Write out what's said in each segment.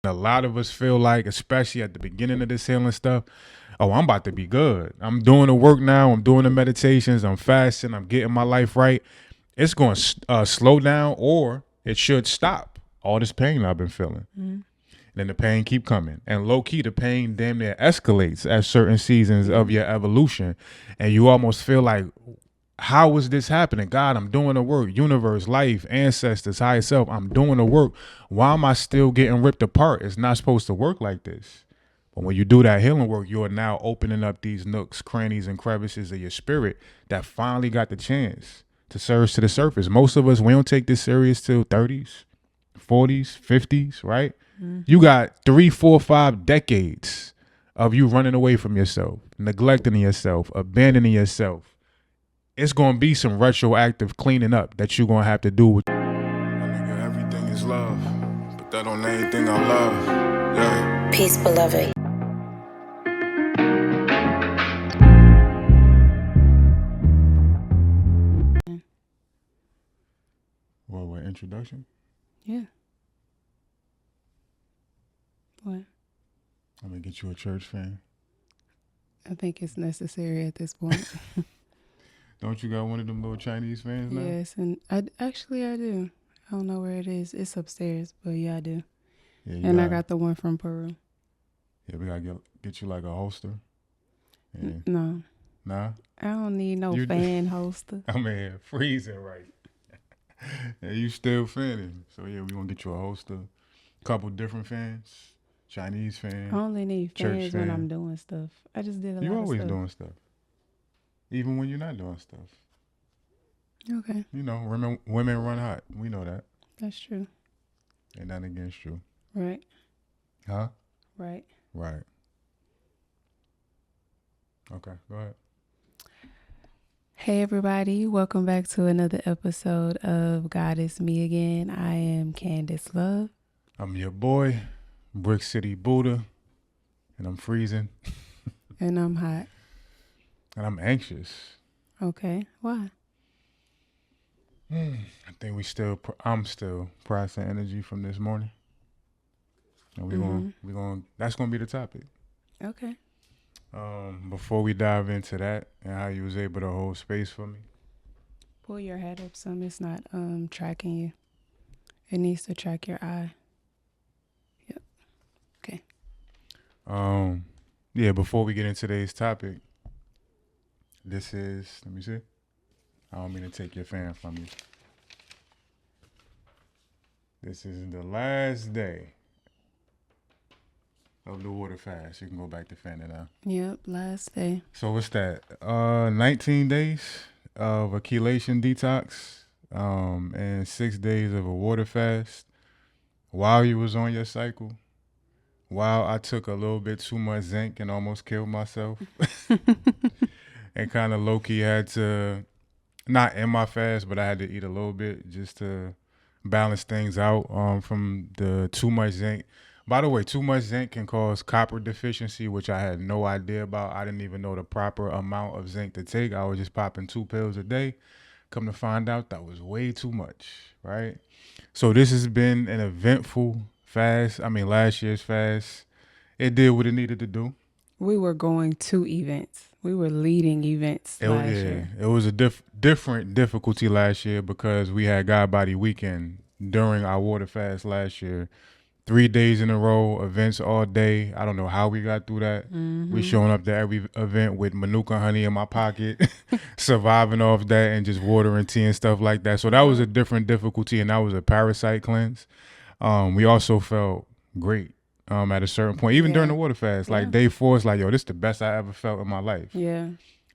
A lot of us feel like, especially at the beginning of this healing stuff, oh, I'm about to be good. I'm doing the work now. I'm doing the meditations. I'm fasting. I'm getting my life right. It's going to slow down, or it should stop all this pain I've been feeling. Mm-hmm. Then the pain keep coming. And low key, the pain damn near escalates at certain seasons of your evolution. And you almost feel like, how is this happening? God, I'm doing the work. Universe, life, ancestors, higher self, I'm doing the work. Why am I still getting ripped apart? It's not supposed to work like this. But when you do that healing work, you are now opening up these nooks, crannies, and crevices of your spirit that finally got the chance to surge to the surface. Most of us, we don't take this serious till 30s, 40s, 50s, right? Mm-hmm. You got 3, 4, 5 decades of you running away from yourself, neglecting yourself, abandoning yourself. It's going to be some retroactive cleaning up that you're going to have to do with. My nigga, everything is love, but that don't anything I love. Yeah. Peace, beloved. What introduction? Yeah. What? I'm going to get you a church fan. I think it's necessary at this point. Don't you got one of them little Chinese fans now? Yes, and I do. I don't know where it is. It's upstairs, but yeah, I do. Yeah, and I got the one from Peru. Yeah, we gotta get you like a holster. Yeah. No. Nah? I don't need no fan holster. I'm in here freezing right. And you still fanning. So yeah, we gonna get you a holster. Couple different fans. Chinese fan. I only need fans when I'm doing stuff. I just did a lot of stuff. You always doing stuff. Even when you're not doing stuff. Okay. You know, women run hot. We know that. That's true. Ain't nothing against you. Right. Huh? Right. Right. Okay, go ahead. Hey everybody, welcome back to another episode of God Is Me Again. I am Candyss Love. I'm your boy, Brickcitibuddha, and I'm freezing. And I'm hot. And I'm anxious. Okay, why? I think I'm still processing energy from this morning. And that's gonna be the topic. Okay. Before we dive into that and how you was able to hold space for me. Pull your head up some. It's not tracking you. It needs to track your eye. Yep. Okay. Yeah, before we get into today's topic, this is, let me see. I don't mean to take your fan from you. This is the last day of the water fast. You can go back to fanning now. Yep, last day. So what's that? 19 days of a chelation detox, and 6 days of a water fast while you was on your cycle. While I took a little bit too much zinc and almost killed myself. And kind of low-key had to, not end my fast, but I had to eat a little bit just to balance things out from the too much zinc. By the way, too much zinc can cause copper deficiency, which I had no idea about. I didn't even know the proper amount of zinc to take. I was just popping 2 pills a day. Come to find out, that was way too much, right? So this has been an eventful fast. I mean, last year's fast, it did what it needed to do. We were going to events. We were leading events last year. It was a different difficulty last year because we had God Body Weekend during our water fast last year. 3 days in a row, events all day. I don't know how we got through that. Mm-hmm. We showing up to every event with Manuka honey in my pocket, surviving off that and just water and tea and stuff like that. So that was a different difficulty, and that was a parasite cleanse. We also felt great at a certain point, even during the water fast. Like day 4 is like, yo, this is the best I ever felt in my life. Yeah.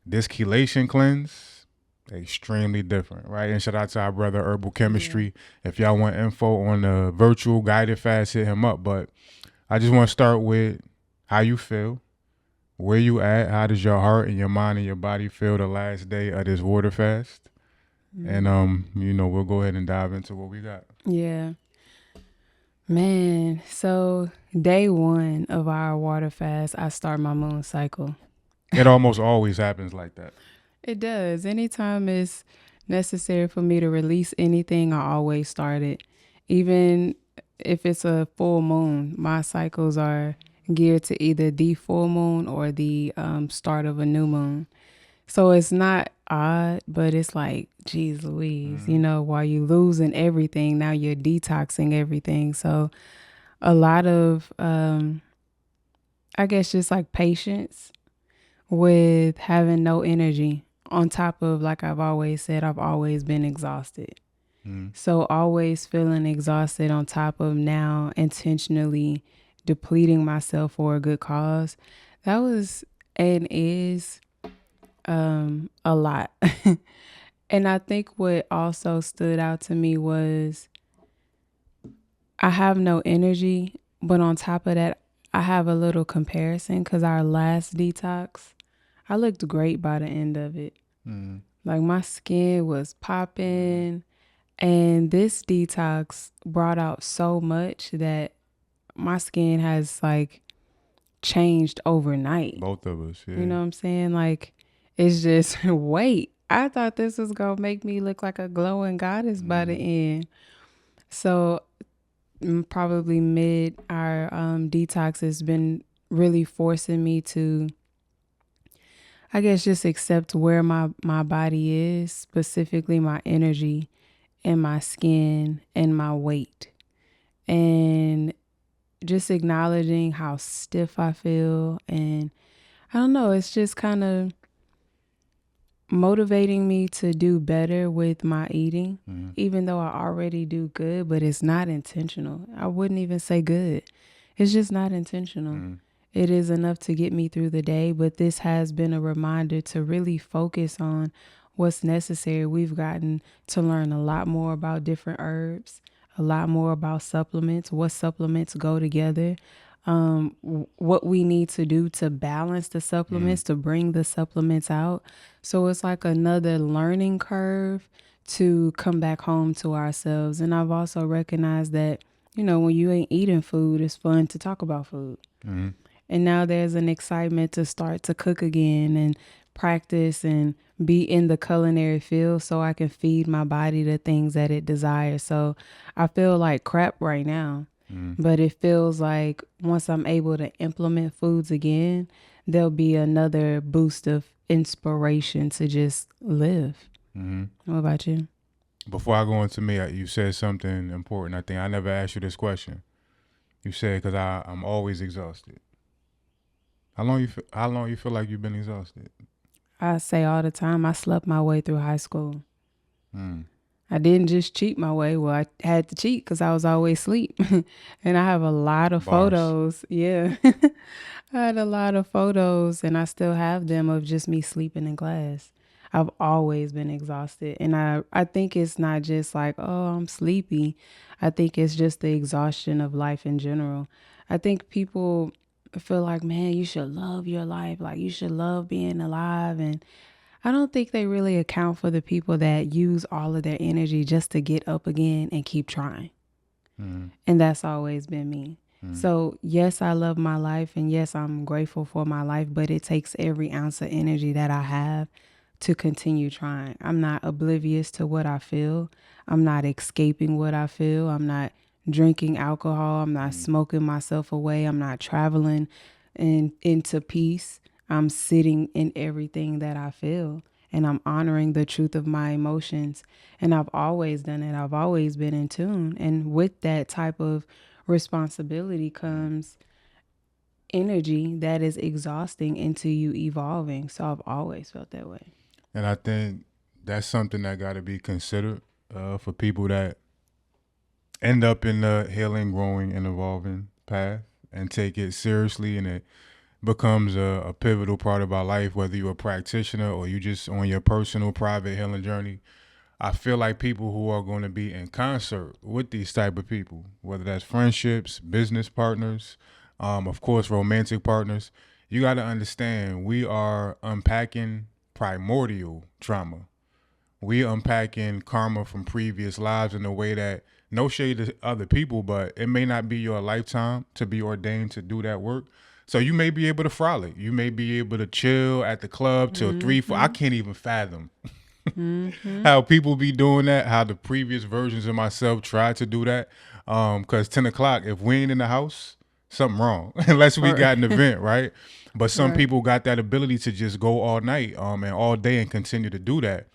This chelation cleanse, extremely different, right? And shout out to our brother Herbal Chemistry. Yeah. If y'all want info on the virtual guided fast, hit him up. But I just want to start with how you feel, where you at, how does your heart and your mind and your body feel the last day of this water fast? Mm-hmm. And we'll go ahead and dive into what we got. Yeah. Man, so day 1 of our water fast, I start my moon cycle. It almost always happens like that. It does. Anytime it's necessary for me to release anything, I always start it. Even if it's a full moon, my cycles are geared to either the full moon or the start of a new moon. So it's not odd, but it's like, geez Louise, you know, while you losing everything, now you're detoxing everything. So a lot of, I guess, just like patience with having no energy. On top of, like I've always said, I've always been exhausted. So always feeling exhausted on top of now intentionally depleting myself for a good cause. That was and is a lot. And I think what also stood out to me was I have no energy, but on top of that, I have a little comparison because our last detox, I looked great by the end of it. Like my skin was popping. And this detox brought out so much that my skin has like changed overnight. Both of us, yeah. You know what I'm saying? Like it's just wait. I thought this was gonna make me look like a glowing goddess by the end. So probably mid our detox has been really forcing me to, I guess, just accept where my body is, specifically my energy and my skin and my weight. And just acknowledging how stiff I feel. And I don't know, it's just kind of motivating me to do better with my eating, even though I already do good, but it's not intentional. I wouldn't even say good. It's just not intentional. It is enough to get me through the day, but this has been a reminder to really focus on what's necessary. We've gotten to learn a lot more about different herbs, a lot more about supplements, what supplements go together, what we need to do to balance the supplements, to bring the supplements out. So it's like another learning curve to come back home to ourselves. And I've also recognized that, you know, when you ain't eating food, it's fun to talk about food. And now there's an excitement to start to cook again and practice and be in the culinary field so I can feed my body the things that it desires. So I feel like crap right now, but it feels like once I'm able to implement foods again, there'll be another boost of inspiration to just live. What about you? Before I go into me, you said something important. I think I never asked you this question. You said because I'm always exhausted. How long you feel like you've been exhausted? I say all the time, I slept my way through high school. I didn't just cheat my way. Well, I had to cheat because I was always asleep. And I have a lot of Bars. photos. Yeah. I had a lot of photos and I still have them of just me sleeping in class. I've always been exhausted. And I think it's not just like, oh, I'm sleepy. I think it's just the exhaustion of life in general. I think people feel like, man, you should love your life. Like you should love being alive. And I don't think they really account for the people that use all of their energy just to get up again and keep trying. And that's always been me. So yes, I love my life and yes, I'm grateful for my life, but it takes every ounce of energy that I have to continue trying. I'm not oblivious to what I feel. I'm not escaping what I feel. I'm not drinking alcohol. I'm not smoking myself away. I'm not traveling into peace. I'm sitting in everything that I feel and I'm honoring the truth of my emotions. And I've always done it. I've always been in tune. And with that type of responsibility comes energy that is exhausting into you evolving. So I've always felt that way. And I think that's something that got to be considered for people that end up in the healing, growing, and evolving path and take it seriously, and it becomes a pivotal part of our life, whether you're a practitioner or you just on your personal private healing journey. I feel like people who are going to be in concert with these type of people, whether that's friendships, business partners, of course, romantic partners, you got to understand we are unpacking primordial trauma. We unpacking karma from previous lives in a way that no shade to other people, but it may not be your lifetime to be ordained to do that work. So you may be able to frolic. You may be able to chill at the club till 3, 4. I can't even fathom how people be doing that, how the previous versions of myself tried to do that. Cause 10 o'clock, if we ain't in the house, something wrong. Unless we Or got an event, right? But some right. people got that ability to just go all night, and all day and continue to do that.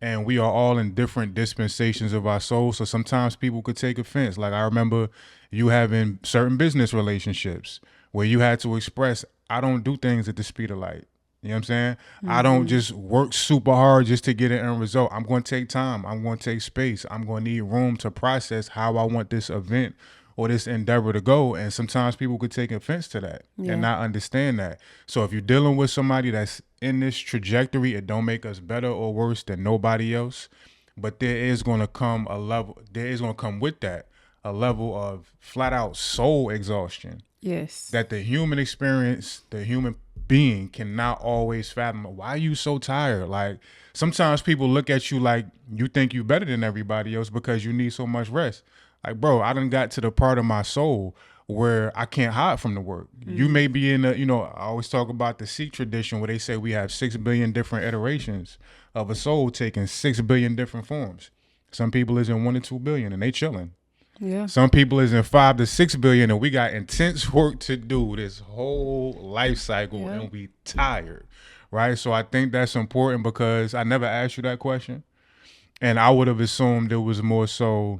And we are all in different dispensations of our soul. So sometimes people could take offense. Like I remember you having certain business relationships where you had to express, I don't do things at the speed of light. You know what I'm saying? I don't Mm-hmm. just work super hard just to get an end result. I'm going to take time. I'm going to take space. I'm going to need room to process how I want this event or this endeavor to go. And sometimes people could take offense to that and Yeah. not understand that. So if you're dealing with somebody that's in this trajectory, it don't make us better or worse than nobody else. But there is going to come a level, there is going to come with that a level of flat out soul exhaustion Yes. that the human experience, the human being cannot always fathom. Why are you so tired? Like sometimes people look at you like you think you better than everybody else because you need so much rest. Like, bro, I done got to the part of my soul where I can't hide from the work. You Mm-hmm. may be in the, I always talk about the Sikh tradition where they say we have 6 billion different iterations of a soul taking 6 billion different forms. Some people is in 1 to 2 billion and they chilling. Yeah. Some people is in 5 to 6 billion, and we got intense work to do this whole life cycle, Yeah. and we tired, right? So I think that's important because I never asked you that question, and I would have assumed it was more so,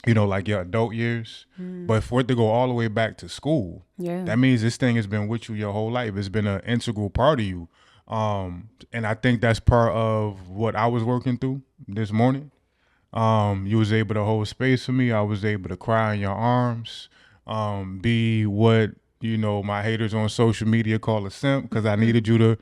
like your adult years. Mm. But for it to go all the way back to school, Yeah. that means this thing has been with you your whole life. It's been an integral part of you, and I think that's part of what I was working through this morning. You was able to hold space for me. I was able to cry in your arms. Be what my haters on social media call a simp because I needed you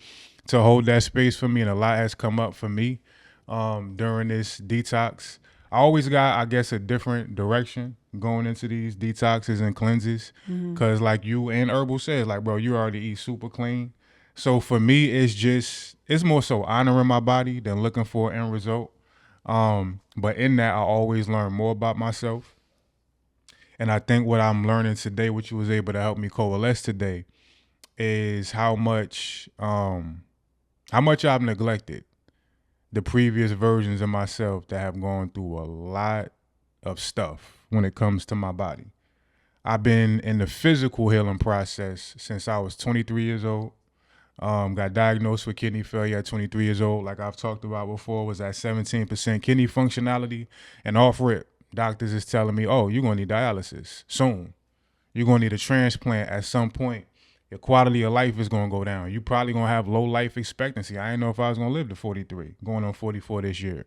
to hold that space for me, and a lot has come up for me during this detox. I always got, I guess, a different direction going into these detoxes and cleanses Mm-hmm. because, like you and Herbal says, like, bro, you already eat super clean. So for me, it's more so honoring my body than looking for an end result. But in that, I always learn more about myself. And I think what I'm learning today, which you was able to help me coalesce today, is how much I've neglected the previous versions of myself that have gone through a lot of stuff when it comes to my body. I've been in the physical healing process since I was 23 years old. Got diagnosed with kidney failure at 23 years old. Like I've talked about before, was at 17% kidney functionality. And off rip, doctors is telling me, oh, you're going to need dialysis soon. You're going to need a transplant at some point. Your quality of life is going to go down. You probably going to have low life expectancy. I didn't know if I was going to live to 43, going on 44 this year.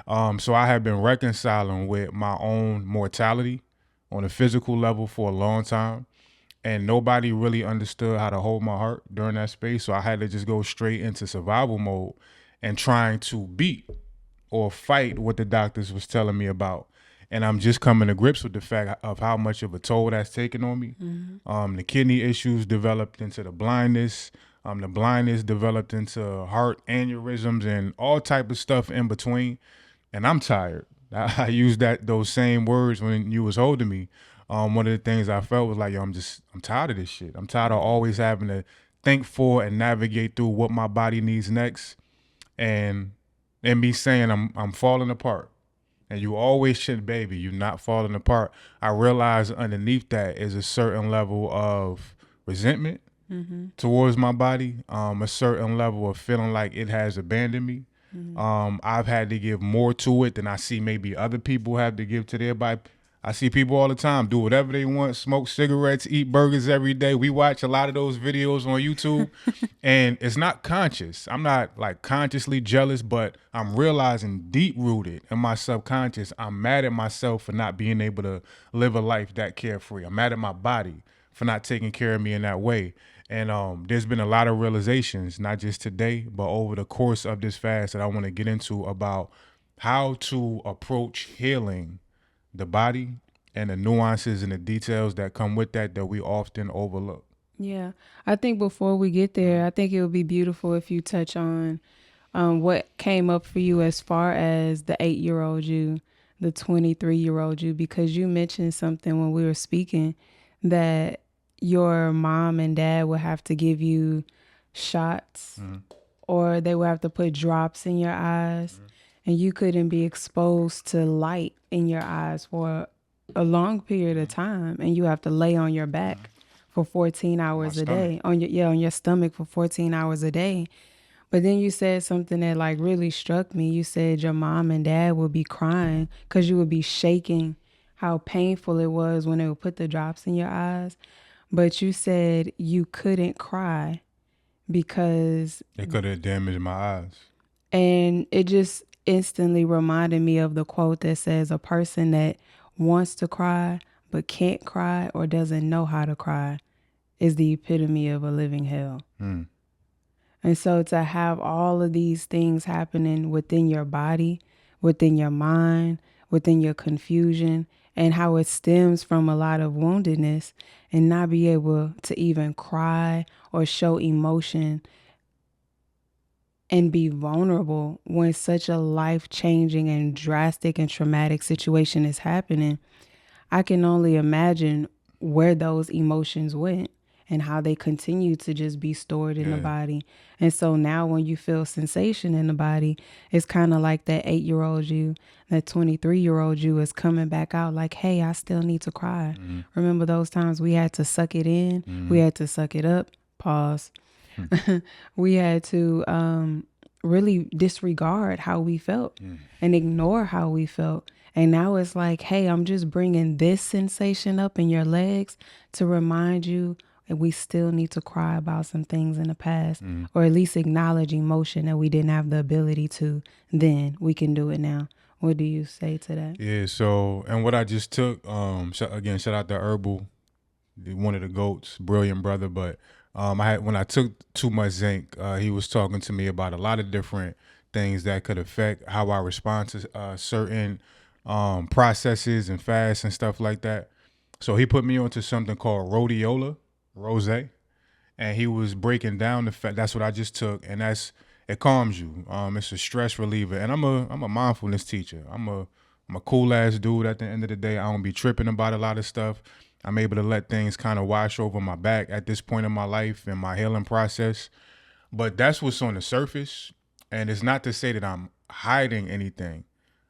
So I have been reconciling with my own mortality on a physical level for a long time, and nobody really understood how to hold my heart during that space. So I had to just go straight into survival mode and trying to beat or fight what the doctors was telling me about. And I'm just coming to grips with the fact of how much of a toll that's taken on me. The kidney issues developed into the blindness. The blindness developed into heart aneurysms and all type of stuff in between. And I'm tired. I used those same words when you was holding me. One of the things I felt was like, yo, I'm tired of this shit. I'm tired of always having to think for and navigate through what my body needs next, and me saying I'm falling apart. And you always should, baby. You're not falling apart. I realize underneath that is a certain level of resentment Mm-hmm. towards my body, a certain level of feeling like it has abandoned me. Mm-hmm. I've had to give more to it than I see maybe other people have to give to their body. I see people all the time do whatever they want, smoke cigarettes, eat burgers every day. We watch a lot of those videos on YouTube, and it's not conscious. I'm not like consciously jealous, but I'm realizing deep rooted in my subconscious, I'm mad at myself for not being able to live a life that carefree. I'm mad at my body for not taking care of me in that way. And there's been a lot of realizations, not just today, but over the course of this fast that I want to get into about how to approach healing the body and the nuances and the details that come with that we often overlook. Yeah. I think before we get there, I think it would be beautiful if you touch on what came up for you as far as the 8-year-old you, the 23-year-old you, because you mentioned something when we were speaking that your mom and dad would have to give you shots or they would have to put drops in your eyes and you couldn't be exposed to light in your eyes for a long period of time, and you have to lay on your back for 14 on my hours a stomach. day, on your, yeah, on your stomach for 14 hours a day. But then you said something that like really struck me. You said your mom and dad would be crying because you would be shaking, how painful it was when they would put the drops in your eyes. But you said you couldn't cry because, It could have damaged my eyes. and it just instantly reminded me of the quote that says a person that wants to cry but can't cry or doesn't know how to cry is the epitome of a living hell. Mm. And so to have all of these things happening within your body, within your mind, within your confusion, and how it stems from a lot of woundedness, and not be able to even cry or show emotion and be vulnerable when such a life-changing and drastic and traumatic situation is happening, I can only imagine where those emotions went and how they continue to just be stored in the Yeah. body. And so now when you feel sensation in the body, it's kind of like that 8-year-old you, that 23-year-old you is coming back out like, hey, I still need to cry. Mm-hmm. Remember those times we had to suck it in? Mm-hmm. We had to suck it up. Pause. We had to really disregard how we felt and ignore how we felt. And now it's like, hey, I'm just bringing this sensation up in your legs to remind you that we still need to cry about some things in the past, or at least acknowledge emotion that we didn't have the ability to then. We can do it now. What do you say to that? Yeah. So, and what I just took, again, shout out to Herbal, one of the goats, brilliant brother. But I had when I took too much zinc, he was talking to me about a lot of different things that could affect how I respond to certain processes and fasts and stuff like that. So he put me onto something called rhodiola, rose, and he was breaking down the fact that's what I just took, and it calms you. It's a stress reliever, and I'm a mindfulness teacher. I'm a cool ass dude. At the end of the day, I don't be tripping about a lot of stuff. I'm able to let things kind of wash over my back at this point in my life and my healing process. But that's what's on the surface, and it's not to say that I'm hiding anything.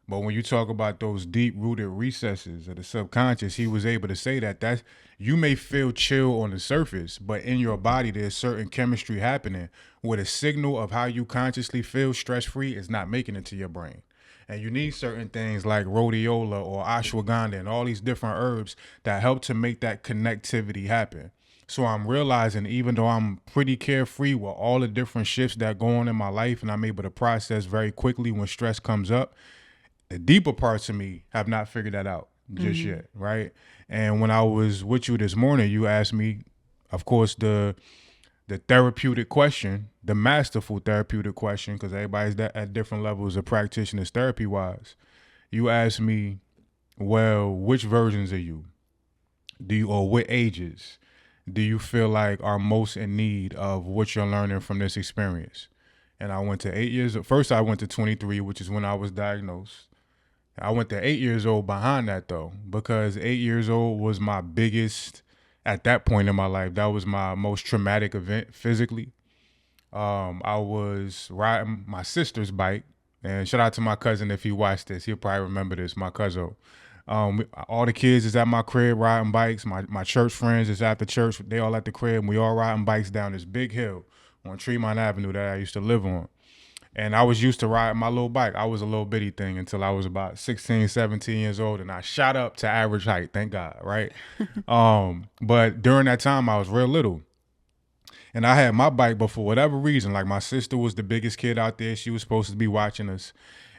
But when you talk about those deep rooted recesses of the subconscious, he was able to say that you may feel chill on the surface, but in your body there's certain chemistry happening where the signal of how you consciously feel stress free is not making it to your brain. And you need certain things like rhodiola or ashwagandha and all these different herbs that help to make that connectivity happen. So I'm realizing even though I'm pretty carefree with all the different shifts that go on in my life and I'm able to process very quickly when stress comes up, the deeper parts of me have not figured that out just yet, right? And when I was with you this morning, you asked me, of course, the therapeutic question, the masterful therapeutic question, because everybody's at different levels of practitioners therapy wise. You asked me, well, which versions of you do you, or what ages do you feel like are most in need of what you're learning from this experience? And I went to 8 years. First, I went to 23, which is when I was diagnosed. I went to 8 years old behind that though, because 8 years old was my biggest, at that point in my life, that was my most traumatic event physically. I was riding my sister's bike, and shout out to my cousin if he watched this. He'll probably remember this, my cousin. All the kids is at my crib riding bikes. My church friends is at the church. They all at the crib, and we all riding bikes down this big hill on Tremont Avenue that I used to live on. And I was used to riding my little bike. I was a little bitty thing until I was about 16, 17 years old. And I shot up to average height, thank God, right? But during that time, I was real little. And I had my bike, but for whatever reason, like my sister was the biggest kid out there. She was supposed to be watching us.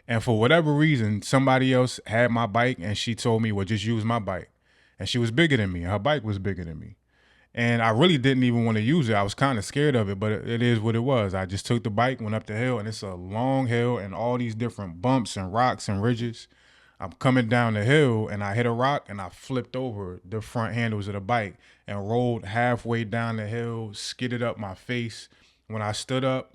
And for whatever reason, somebody else had my bike and she told me, well, just use my bike. And she was bigger than me. Her bike was bigger than me. And I really didn't even want to use it. I was kind of scared of it, but it is what it was. I just took the bike, went up the hill, and it's a long hill and all these different bumps and rocks and ridges. I'm coming down the hill and I hit a rock and I flipped over the front handles of the bike and rolled halfway down the hill, skidded up my face. When I stood up,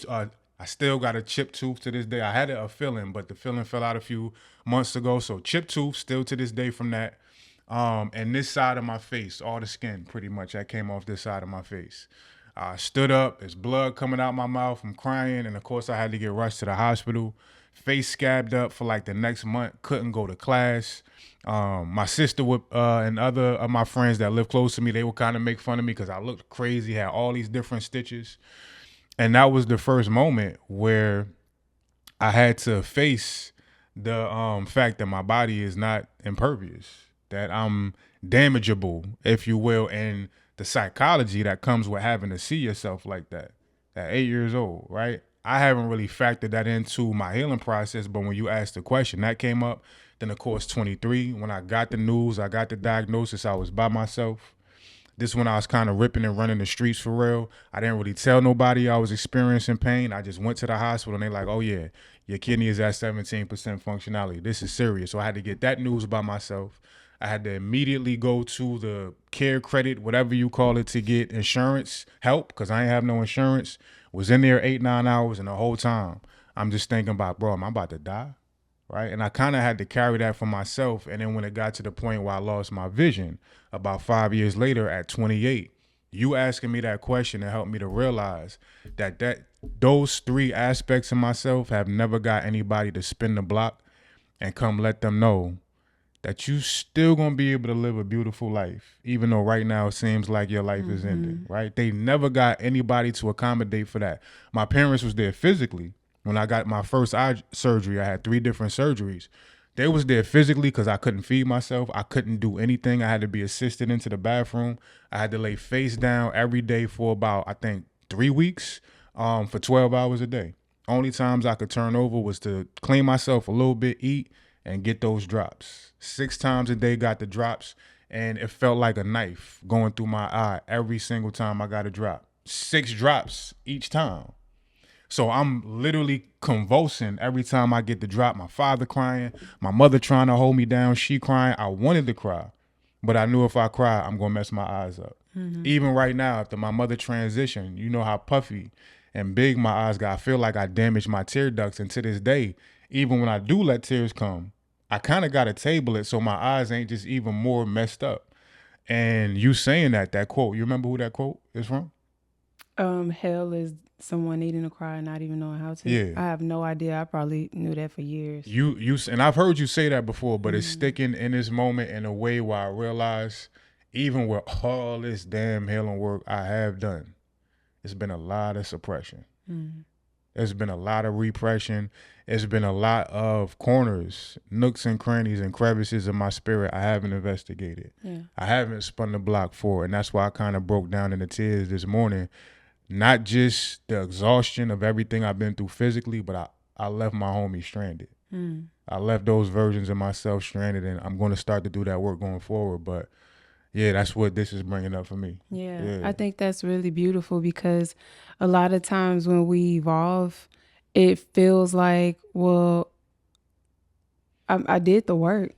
I still got a chipped tooth to this day. I had a feeling, but the feeling fell out a few months ago. So chipped tooth still to this day from that. And this side of my face, all the skin pretty much that came off this side of my face. I stood up, there's blood coming out my mouth, I'm crying, and of course I had to get rushed to the hospital. face scabbed up for like the next month, couldn't go to class. My sister would, and other of my friends that live close to me, they would kind of make fun of me because I looked crazy, had all these different stitches. And that was the first moment where I had to face the fact that my body is not impervious, that I'm damageable, if you will, and the psychology that comes with having to see yourself like that at 8 years old, right? I haven't really factored that into my healing process, but when you asked the question, that came up. Then, of course, 23, when I got the news, I got the diagnosis, I was by myself. This when I was kind of ripping and running the streets for real. I didn't really tell nobody I was experiencing pain. I just went to the hospital and they like, oh yeah, your kidney is at 17% functionality. This is serious. So I had to get that news by myself. I had to immediately go to the care credit, whatever you call it, to get insurance help because I ain't have no insurance. Was in there 8-9 hours and the whole time I'm just thinking about, bro, am I about to die? Right. And I kind of had to carry that for myself. And then when it got to the point where I lost my vision about 5 years later at 28, you asking me that question and helped me to realize that those three aspects of myself have never got anybody to spin the block and come let them know that you still gonna be able to live a beautiful life, even though right now it seems like your life is ending, right? They never got anybody to accommodate for that. My parents was there physically. When I got my first eye surgery, I had 3 different surgeries. They was there physically because I couldn't feed myself. I couldn't do anything. I had to be assisted into the bathroom. I had to lay face down every day for about, I think, 3 weeks, for 12 hours a day. Only times I could turn over was to clean myself a little bit, eat, and get those drops. 6 times a day got the drops, and it felt like a knife going through my eye every single time I got a drop. 6 drops each time. So I'm literally convulsing every time I get the drop. My father crying, my mother trying to hold me down, she crying. I wanted to cry, but I knew if I cry, I'm gonna mess my eyes up. Even right now, after my mother transitioned, you know how puffy and big my eyes got. I feel like I damaged my tear ducts, and to this day, even when I do let tears come, I kind of got to table it so my eyes ain't just even more messed up. And you saying that quote, you remember who that quote is from? Hell is someone needing to cry and not even knowing how to. Yeah. I have no idea. I probably knew that for years. And I've heard you say that before, but it's sticking in this moment in a way where I realize, even with all this damn healing work I have done, it's been a lot of suppression. There's been a lot of repression. It's been a lot of corners, nooks and crannies and crevices in my spirit I haven't investigated. Yeah. I haven't spun the block for. And that's why I kind of broke down into tears this morning. Not just the exhaustion of everything I've been through physically, but I left my homie stranded. I left those versions of myself stranded, and I'm going to start to do that work going forward. But yeah, that's what this is bringing up for me. Yeah, I think that's really beautiful because a lot of times when we evolve, it feels like, well, I did the work,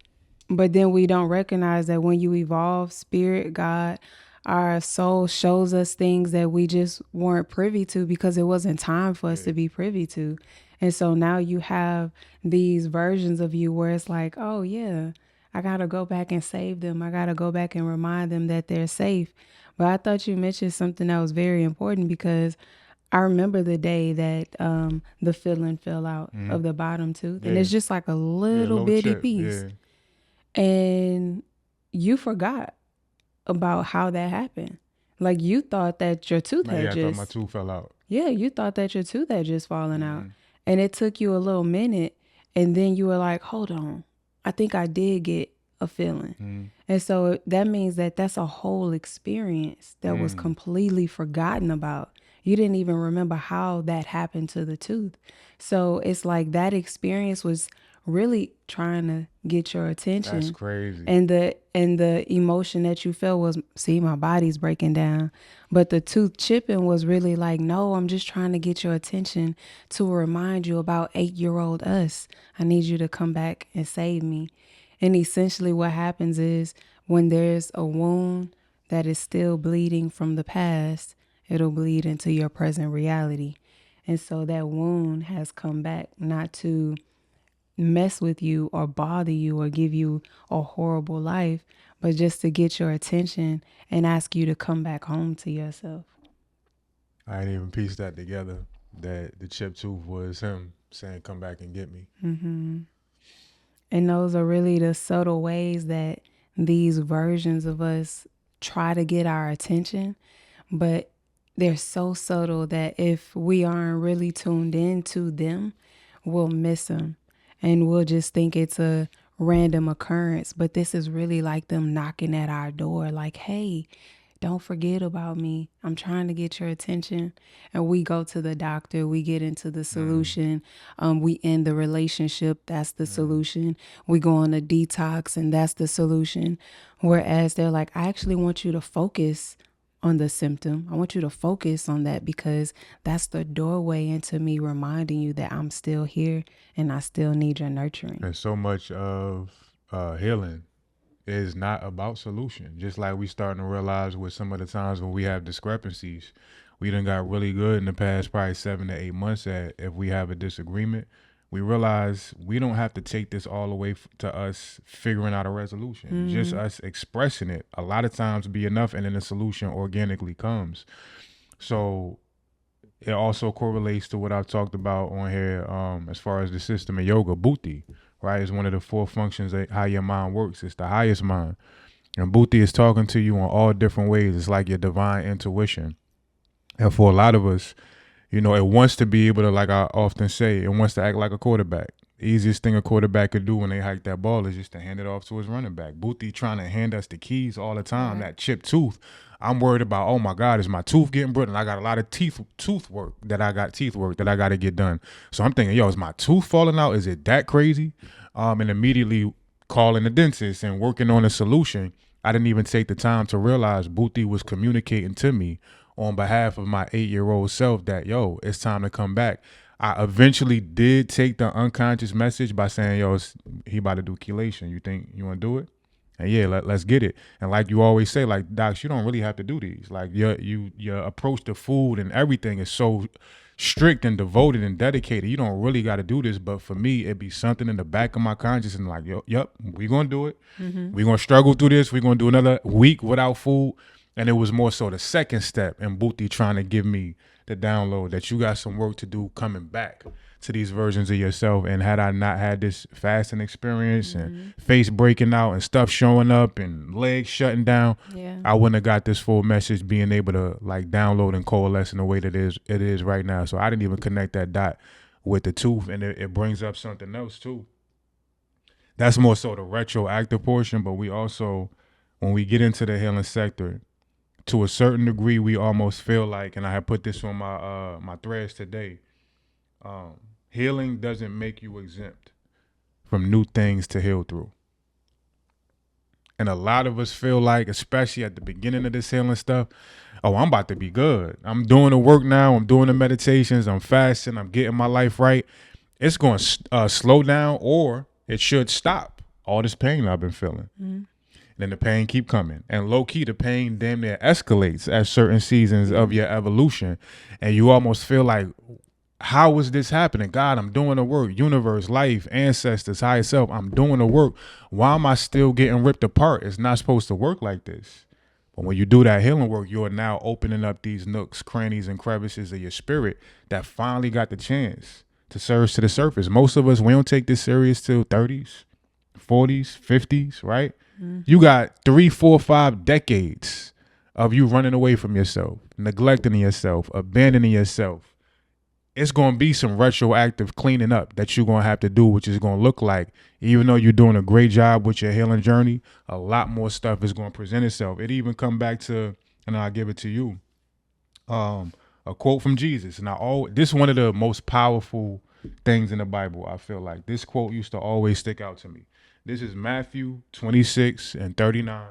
but then we don't recognize that when you evolve, spirit, God, our soul shows us things that we just weren't privy to because it wasn't time for us to be privy to. And so now you have these versions of you where it's like, oh yeah, I got to go back and save them. I got to go back and remind them that they're safe. But I thought you mentioned something that was very important because I remember the day that the filling fell out of the bottom tooth. And it's just like a little bitty chip, piece. And you forgot about how that happened. Like you thought that your tooth had I thought my tooth fell out. Yeah, you thought that your tooth had just fallen out. And it took you a little minute. And then you were like, hold on. I think I did get a feeling. And so that means that that's a whole experience that was completely forgotten about. You didn't even remember how that happened to the tooth. So it's like that experience was really trying to get your attention. That's crazy. And the emotion that you felt was, see, my body's breaking down. But the tooth chipping was really like, no, I'm just trying to get your attention to remind you about 8-year-old us. I need you to come back and save me. And essentially what happens is when there's a wound that is still bleeding from the past, it'll bleed into your present reality. And so that wound has come back not to mess with you or bother you or give you a horrible life, but just to get your attention and ask you to come back home to yourself. I didn't even piece that together, that the chip tooth was him. saying, "Come back and get me." And those are really the subtle ways that these versions of us try to get our attention, but they're so subtle that if we aren't really tuned in to them, we'll miss them and we'll just think it's a random occurrence. But this is really like them knocking at our door, like, hey, don't forget about me. I'm trying to get your attention. And we go to the doctor, we get into the solution. We end the relationship, that's the solution. We go on a detox, and that's the solution. Whereas they're like, I actually want you to focus on the symptom. I want you to focus on that because that's the doorway into me reminding you that I'm still here and I still need your nurturing. And so much of healing is not about solution. Just like we starting to realize with some of the times when we have discrepancies, we done got really good in the past probably 7 to 8 months at if we have a disagreement, we realize we don't have to take this all the way to us figuring out a resolution. Just us expressing it a lot of times be enough, and then the solution organically comes. So it also correlates to what I've talked about on here as far as the system of yoga. Bhuti, right, is one of the four functions of how your mind works. It's the highest mind. And Bhuti is talking to you in all different ways. It's like your divine intuition. And for a lot of us, you know, it wants to be able to, like I often say, it wants to act like a quarterback. The easiest thing a quarterback could do when they hike that ball is just to hand it off to his running back. Booty trying to hand us the keys all the time. That chipped tooth. I'm worried about, oh my God, is my tooth getting brittle? I got a lot of teeth work that I got to get done. So I'm thinking, yo, is my tooth falling out? Is it that crazy? And immediately calling the dentist and working on a solution. I didn't even take the time to realize Booty was communicating to me on behalf of my 8-year-old self that, yo, it's time to come back. I eventually did take the unconscious message by saying, yo, he about to do chelation. You think you want to do it? And yeah, let's get it. And like you always say, like, docs, you don't really have to do these. Like your approach to food and everything is so strict and devoted and dedicated. You don't really got to do this. But for me, it'd be something in the back of my conscience and like, yo, yep, we going to do it. We're going to struggle through this. We're going to do another week without food. And it was more so the second step in Booty trying to give me the download that you got some work to do coming back to these versions of yourself. And had I not had this fasting experience and face breaking out and stuff showing up and legs shutting down, I wouldn't have got this full message being able to like download and coalesce in the way that it is right now. So I didn't even connect that dot with the tooth. And it brings up something else too. That's more so the retroactive portion, but we also, when we get into the healing sector, to a certain degree, we almost feel like, and I have put this on my my threads today, healing doesn't make you exempt from new things to heal through. And a lot of us feel like, especially at the beginning of this healing stuff, oh, I'm about to be good. I'm doing the work now. I'm doing the meditations. I'm fasting. I'm getting my life right. It's going to slow down, or it should stop all this pain I've been feeling. Then the pain keep coming. And low key, the pain damn near escalates at certain seasons of your evolution. And you almost feel like, how is this happening? God, I'm doing the work. Universe, life, ancestors, higher self, I'm doing the work. Why am I still getting ripped apart? It's not supposed to work like this. But when you do that healing work, you're now opening up these nooks, crannies, and crevices of your spirit that finally got the chance to surge to the surface. Most of us, we don't take this serious till 30s, 40s, 50s, right? You got 3, 4, 5 decades of you running away from yourself, neglecting yourself, abandoning yourself. It's going to be some retroactive cleaning up that you're going to have to do, which is going to look like, even though you're doing a great job with your healing journey, a lot more stuff is going to present itself. It even come back to, and I'll give it to you, a quote from Jesus. And this is one of the most powerful things in the Bible, I feel like. This quote used to always stick out to me. This is Matthew 26:39.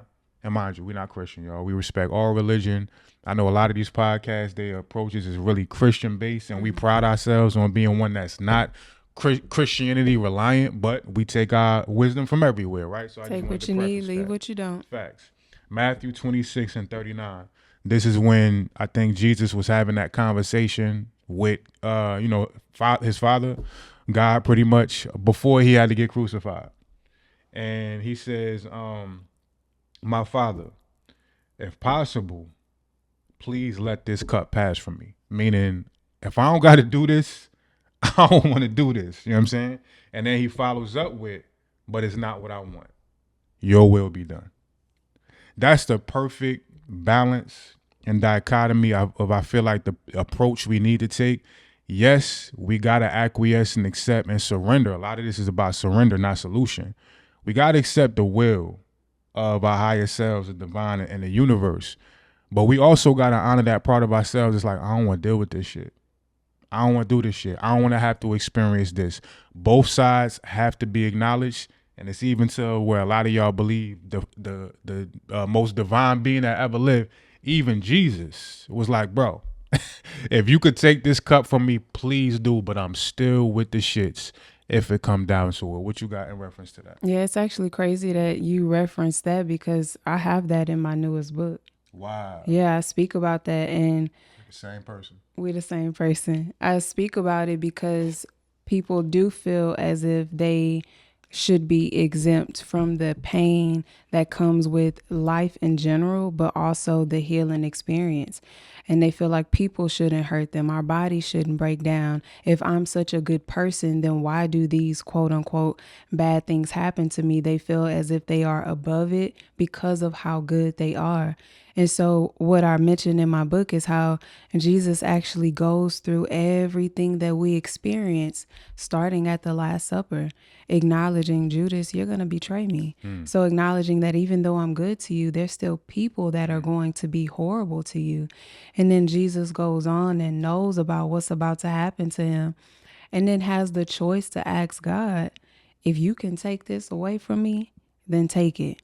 And mind you, we're not Christian, y'all. We respect all religion. I know a lot of these podcasts, their approaches is really Christian based, and we pride ourselves on being one that's not Christianity reliant, but we take our wisdom from everywhere, right? So take what you need, leave what you don't. Facts. Matthew 26:39. This is when I think Jesus was having that conversation with, his father, God, pretty much before he had to get crucified. And he says, my Father, if possible, please let this cup pass from me. Meaning, if I don't got to do this, I don't want to do this. You know what I'm saying? And then he follows up with, but it's not what I want. Your will be done. That's the perfect balance and dichotomy of I feel like the approach we need to take. Yes, we gotta acquiesce and accept and surrender. A lot of this is about surrender, not solution. We gotta accept the will of our higher selves, the divine and the universe. But we also gotta honor that part of ourselves. It's like, I don't want to deal with this shit. I don't want to do this shit. I don't want to have to experience this. Both sides have to be acknowledged, and it's even to where a lot of y'all believe the most divine being that ever lived, even Jesus, was like, bro, if you could take this cup from me, please do. But I'm still with the shits if it come down to it. What you got in reference to that? Yeah, it's actually crazy that you referenced that because I have that in my newest book. Wow. Yeah, I speak about that, and The same person. we're the same person. I speak about it because people do feel as if they should be exempt from the pain that comes with life in general, but also the healing experience. And they feel like people shouldn't hurt them. Our body shouldn't break down. If I'm such a good person, then why do these quote unquote bad things happen to me? They feel as if they are above it because of how good they are. And so what I mentioned in my book is how Jesus actually goes through everything that we experience, starting at the Last Supper, acknowledging, Judas, you're going to betray me. So acknowledging that even though I'm good to you, there's still people that are going to be horrible to you. And then Jesus goes on and knows about what's about to happen to him, and then has the choice to ask God, if you can take this away from me, then take it.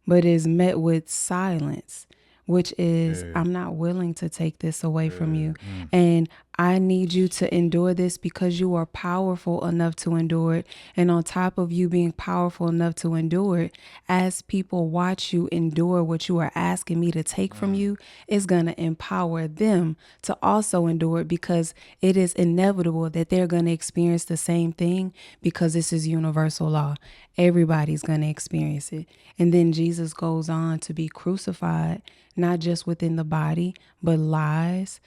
But is met with silence, which is, I'm not willing to take this away from you. And I need you to endure this because you are powerful enough to endure it. And on top of you being powerful enough to endure it, as people watch you endure what you are asking me to take from you, it's going to empower them to also endure it, because it is inevitable that they're going to experience the same thing, because this is universal law. Everybody's going to experience it. And then Jesus goes on to be crucified, not just within the body, but lies.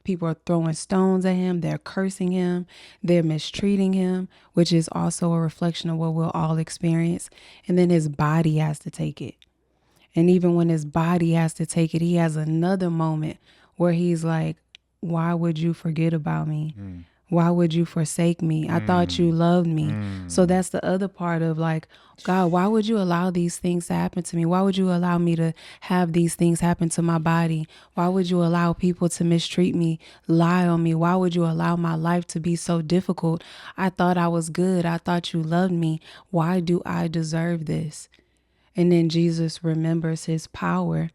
People are throwing stones at him. They're cursing him. They're mistreating him, which is also a reflection of what we'll all experience. And then his body has to take it. And even when his body has to take it, he has another moment where he's like, why would you forget about me? Why would you forsake me? I thought you loved me. So that's the other part of like, God, why would you allow these things to happen to me? Why would you allow me to have these things happen to my body? Why would you allow people to mistreat me, lie on me? Why would you allow my life to be so difficult? I thought I was good. I thought you loved me. Why do I deserve this? And then Jesus remembers his power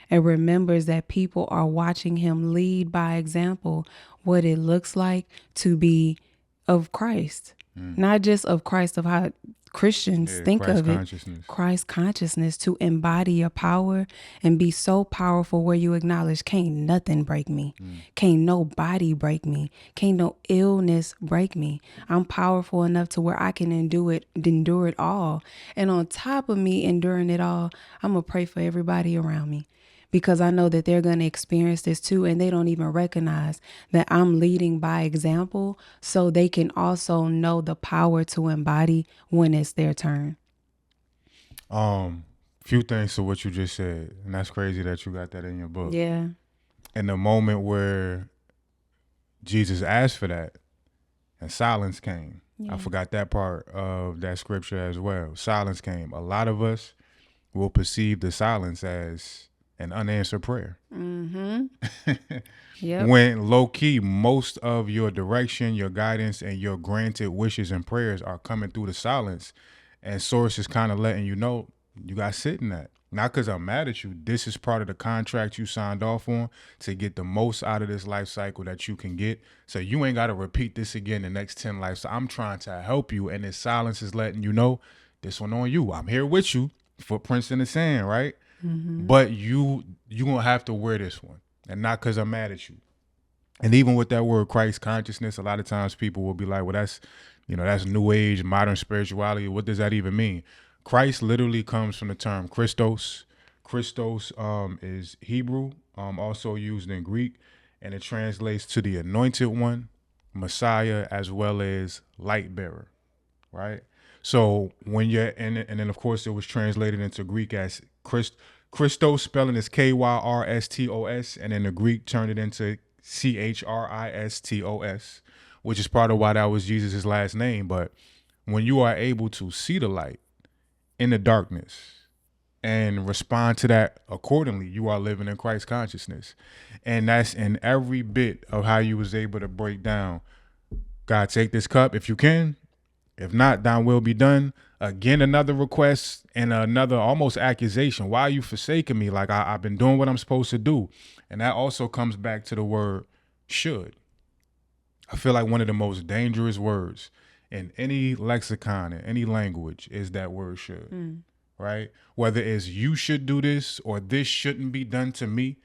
and remembers that people are watching him lead by example what it looks like to be of Christ. Not just of Christ, of how Christians think Christ of it. consciousness. Christ consciousness, to embody your power and be so powerful where you acknowledge, can't nothing break me. Can't nobody break me. Can't no illness break me. I'm powerful enough to where I can endure it all. And on top of me enduring it all, I'm going to pray for everybody around me, because I know that they're going to experience this too, and they don't even recognize that I'm leading by example, so they can also know the power to embody when it's their turn. Few things to what you just said, and that's crazy that you got that in your book. Yeah. In the moment where Jesus asked for that, and silence came. Yeah. I forgot that part of that scripture as well. Silence came. A lot of us will perceive the silence as an unanswered prayer. Yep. When low key, most of your direction, your guidance, and your granted wishes and prayers are coming through the silence, and source is kind of letting you know you got to sit in that. Not because I'm mad at you. This is part of the contract you signed off on to get the most out of this life cycle that you can get. So you ain't got to repeat this again the next 10 lives. So I'm trying to help you, and this silence is letting you know this one on you. I'm here with you. Footprints in the sand, right? But you gonna have to wear this one, and not because I'm mad at you. And even with that word Christ consciousness, a lot of times people will be like, well, that's new age, modern spirituality. What does that even mean? Christ literally comes from the term Christos. Christos is Hebrew, also used in Greek, and it translates to the anointed one, Messiah, as well as light bearer, right? So when you're in it, and then of course it was translated into Greek as Christos, spelling is Kyrstos, and then the Greek turned it into Christos, which is part of why that was Jesus' last name. But when you are able to see the light in the darkness and respond to that accordingly, you are living in Christ consciousness. And that's in every bit of how you was able to break down, God, take this cup if you can. If not, thine will be done. Again, another request and another almost accusation. Why are you forsaking me? Like I've been doing what I'm supposed to do. And that also comes back to the word should. I feel like one of the most dangerous words in any lexicon, in any language, is that word should. Right? Whether it's you should do this or this shouldn't be done to me,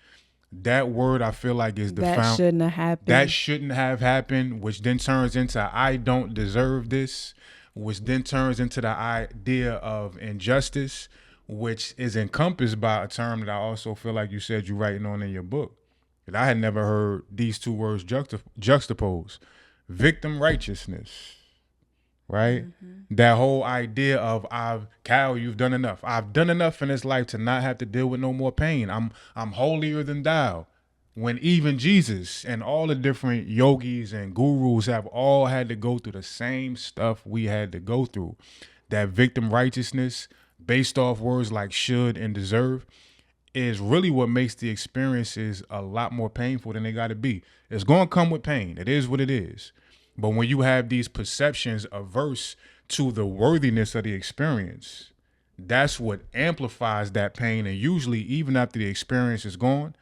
that word I feel like is the That shouldn't have happened. That shouldn't have happened, which then turns into I don't deserve this, which then turns into the idea of injustice, which is encompassed by a term that I also feel like you said you're writing on in your book. And I had never heard these two words juxtaposed. Victim righteousness, right? That whole idea of Cal, you've done enough. I've done enough in this life to not have to deal with no more pain. I'm holier than thou. When even Jesus and all the different yogis and gurus have all had to go through the same stuff we had to go through. That victim righteousness, based off words like should and deserve, is really what makes the experiences a lot more painful than they got to be. It's going to come with pain. It is what it is. But when you have these perceptions averse to the worthiness of the experience, that's what amplifies that pain. And usually, even after the experience is gone,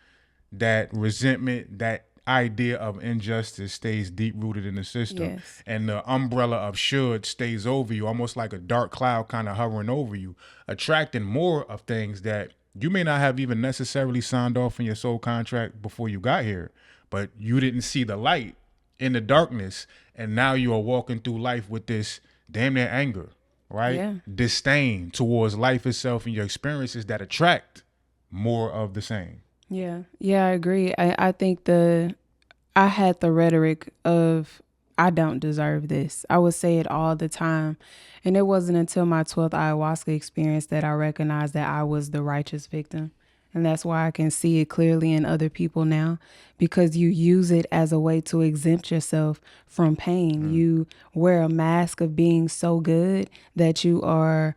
that resentment, that idea of injustice stays deep rooted in the system. Yes. And the umbrella of should stays over you, almost like a dark cloud kind of hovering over you, attracting more of things that you may not have even necessarily signed off in your soul contract before you got here, but you didn't see the light in the darkness. And now you are walking through life with this damn near anger, right? Yeah. Disdain towards life itself and your experiences that attract more of the same. Yeah. Yeah, I agree. I think I had the rhetoric of I don't deserve this. I would say it all the time. And it wasn't until my 12th ayahuasca experience that I recognized that I was the righteous victim. And that's why I can see it clearly in other people now, because you use it as a way to exempt yourself from pain. You wear a mask of being so good that you are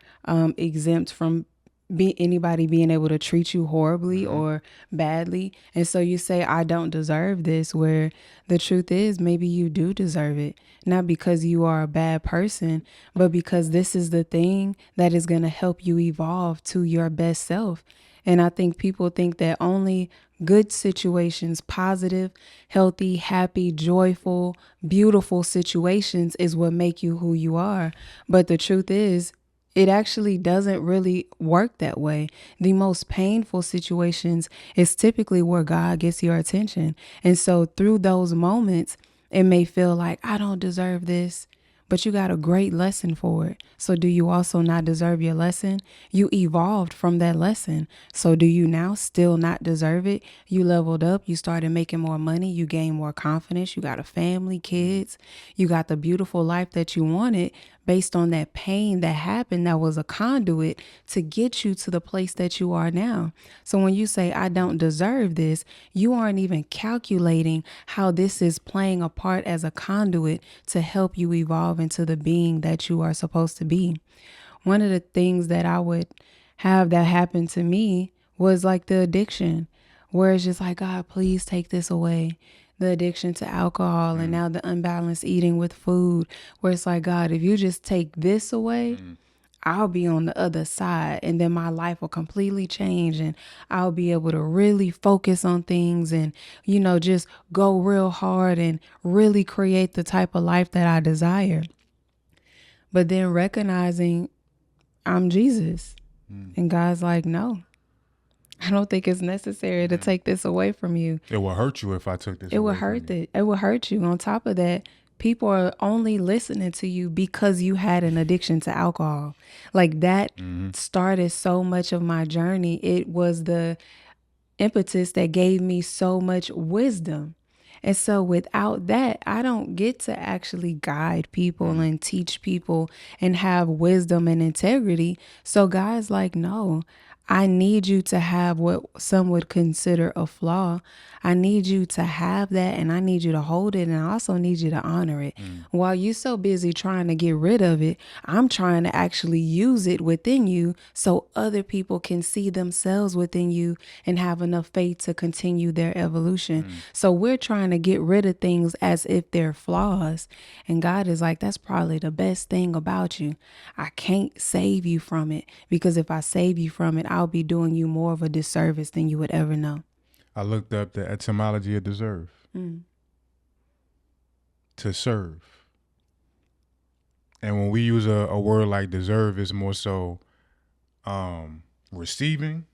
exempt from anybody being able to treat you horribly or badly. And so you say, I don't deserve this, where the truth is maybe you do deserve it, not because you are a bad person, but because this is the thing that is going to help you evolve to your best self. And I think people think that only good situations, positive, healthy, happy, joyful, beautiful situations is what make you who you are. But the truth is, it actually doesn't really work that way. The most painful situations is typically where God gets your attention. And so through those moments, it may feel like I don't deserve this, but you got a great lesson for it. So do you also not deserve your lesson? You evolved from that lesson. So do you now still not deserve it? You leveled up. You started making more money. You gained more confidence. You got a family, kids. You got the beautiful life that you wanted based on that pain that happened that was a conduit to get you to the place that you are now. So when you say, I don't deserve this, you aren't even calculating how this is playing a part as a conduit to help you evolve into the being that you are supposed to be. One of the things that I would have that happen to me was like the addiction, where it's just like, God, please take this away. The addiction to alcohol and now the unbalanced eating with food, where it's like, God, if you just take this away, I'll be on the other side, and then my life will completely change, and I'll be able to really focus on things and, just go real hard and really create the type of life that I desire. But then recognizing I'm Jesus, and God's like, no, I don't think it's necessary to take this away from you. It will hurt you if I took this. It will hurt it. It will hurt you. On top of that, people are only listening to you because you had an addiction to alcohol. Like that started so much of my journey. It was the impetus that gave me so much wisdom. And so without that, I don't get to actually guide people and teach people and have wisdom and integrity. So God's like, no, I need you to have what some would consider a flaw. I need you to have that, and I need you to hold it, and I also need you to honor it. While you're so busy trying to get rid of it, I'm trying to actually use it within you so other people can see themselves within you and have enough faith to continue their evolution. So we're trying to get rid of things as if they're flaws. And God is like, that's probably the best thing about you. I can't save you from it, because if I save you from it, I'll be doing you more of a disservice than you would ever know. I looked up the etymology of deserve. To serve. And when we use a word like deserve, it's more so receiving,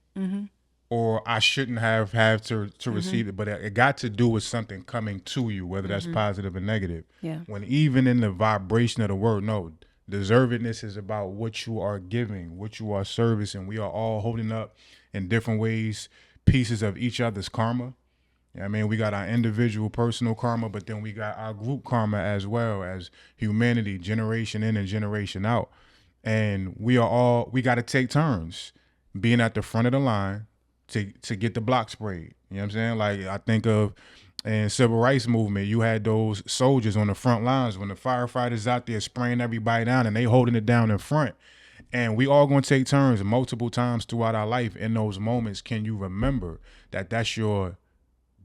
or I shouldn't have to receive it, but it got to do with something coming to you, whether that's positive or negative. Yeah. When even in the vibration of the word, no, deservedness is about what you are giving, what you are servicing. We are all holding up in different ways pieces of each other's karma. I mean, we got our individual personal karma, but then we got our group karma as well as humanity, generation in and generation out. And we got to take turns being at the front of the line to get the block sprayed. You know what I'm saying? Like, I think of in civil rights movement, you had those soldiers on the front lines when the firefighters out there spraying everybody down and they holding it down in front. And we all going to take turns multiple times throughout our life. In those moments, can you remember that that's your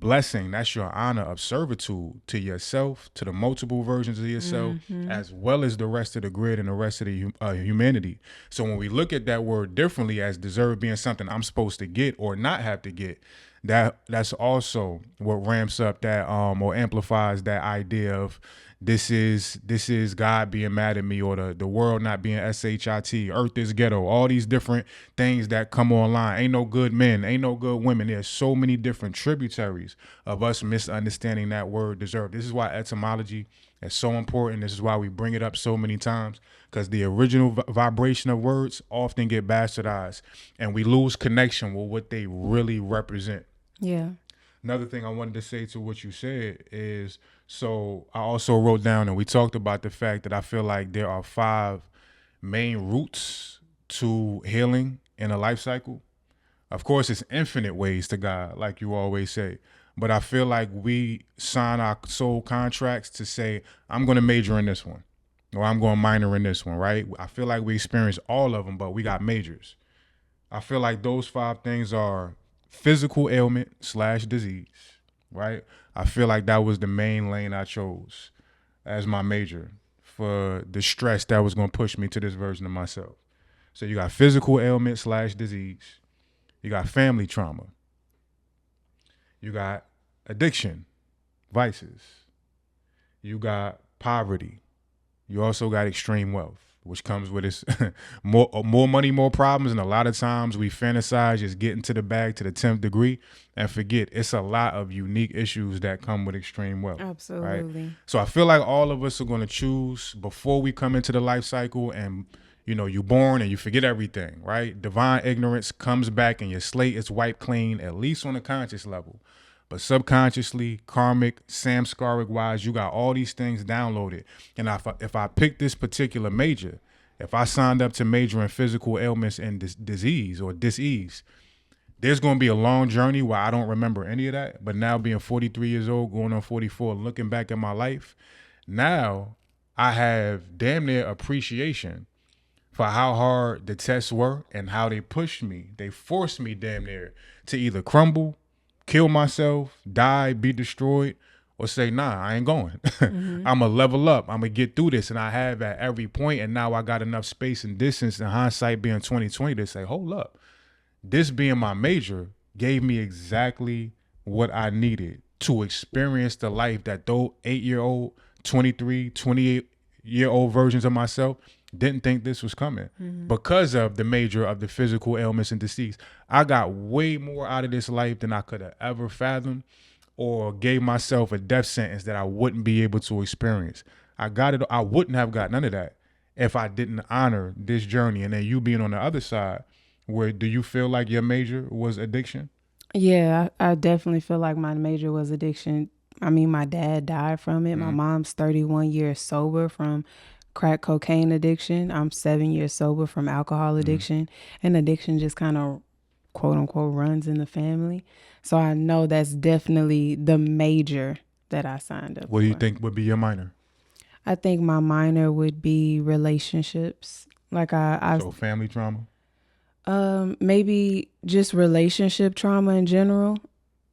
blessing, that's your honor of servitude to yourself, to the multiple versions of yourself, as well as the rest of the grid and the rest of the humanity. So when we look at that word differently as deserve being something I'm supposed to get or not have to get, that's also what ramps up that or amplifies that idea of this is God being mad at me, or the world not being shit, earth is ghetto, all these different things that come online. Ain't no good men, ain't no good women. There's so many different tributaries of us misunderstanding that word deserve. This is why etymology is so important. This is why we bring it up so many times, because the original vibration of words often get bastardized and we lose connection with what they really represent. Yeah. Another thing I wanted to say to what you said is, so I also wrote down and we talked about the fact that I feel like there are 5 main routes to healing in a life cycle. Of course, it's infinite ways to God, like you always say. But I feel like we sign our soul contracts to say, I'm going to major in this one, or I'm going to minor in this one, right? I feel like we experience all of them, but we got majors. I feel like those 5 things are physical ailment / disease, right? I feel like that was the main lane I chose as my major for the stress that was going to push me to this version of myself. So you got physical ailment / disease. You got family trauma. You got addiction, vices. You got poverty. You also got extreme wealth, which comes with its more money, more problems. And a lot of times we fantasize just getting to the bag to the 10th degree and forget it's a lot of unique issues that come with extreme wealth. Absolutely. Right? So I feel like all of us are going to choose before we come into the life cycle, and you're born and you forget everything, right? Divine ignorance comes back and your slate is wiped clean, at least on a conscious level. But subconsciously, karmic, samskaric wise, you got all these things downloaded. And if I pick this particular major, if I signed up to major in physical ailments and disease or dis-ease, there's going to be a long journey where I don't remember any of that. But now being 43 years old, going on 44, looking back at my life, now I have damn near appreciation for how hard the tests were and how they pushed me. They forced me damn near to either crumble, kill myself, die, be destroyed, or say, nah, I ain't going. I'm going to level up. I'm going to get through this. And I have at every point, and now I got enough space and distance, and hindsight being 2020, to say, hold up. This being my major gave me exactly what I needed to experience the life that those 8-year-old, 23, 28-year-old versions of myself didn't think this was coming. Because of the major of the physical ailments and disease. I got way more out of this life than I could have ever fathomed, or gave myself a death sentence that I wouldn't be able to experience. I wouldn't have got none of that if I didn't honor this journey. And then you being on the other side, where do you feel like your major was addiction? Yeah, I definitely feel like my major was addiction. I mean, my dad died from it. My mom's 31 years sober from crack cocaine addiction. I'm 7 years sober from alcohol addiction. And addiction just kind of quote unquote runs in the family. So I know that's definitely the major that I signed up What do you for. think would be your minor? I think my minor would be relationships. Like So family trauma. maybe just relationship trauma in general.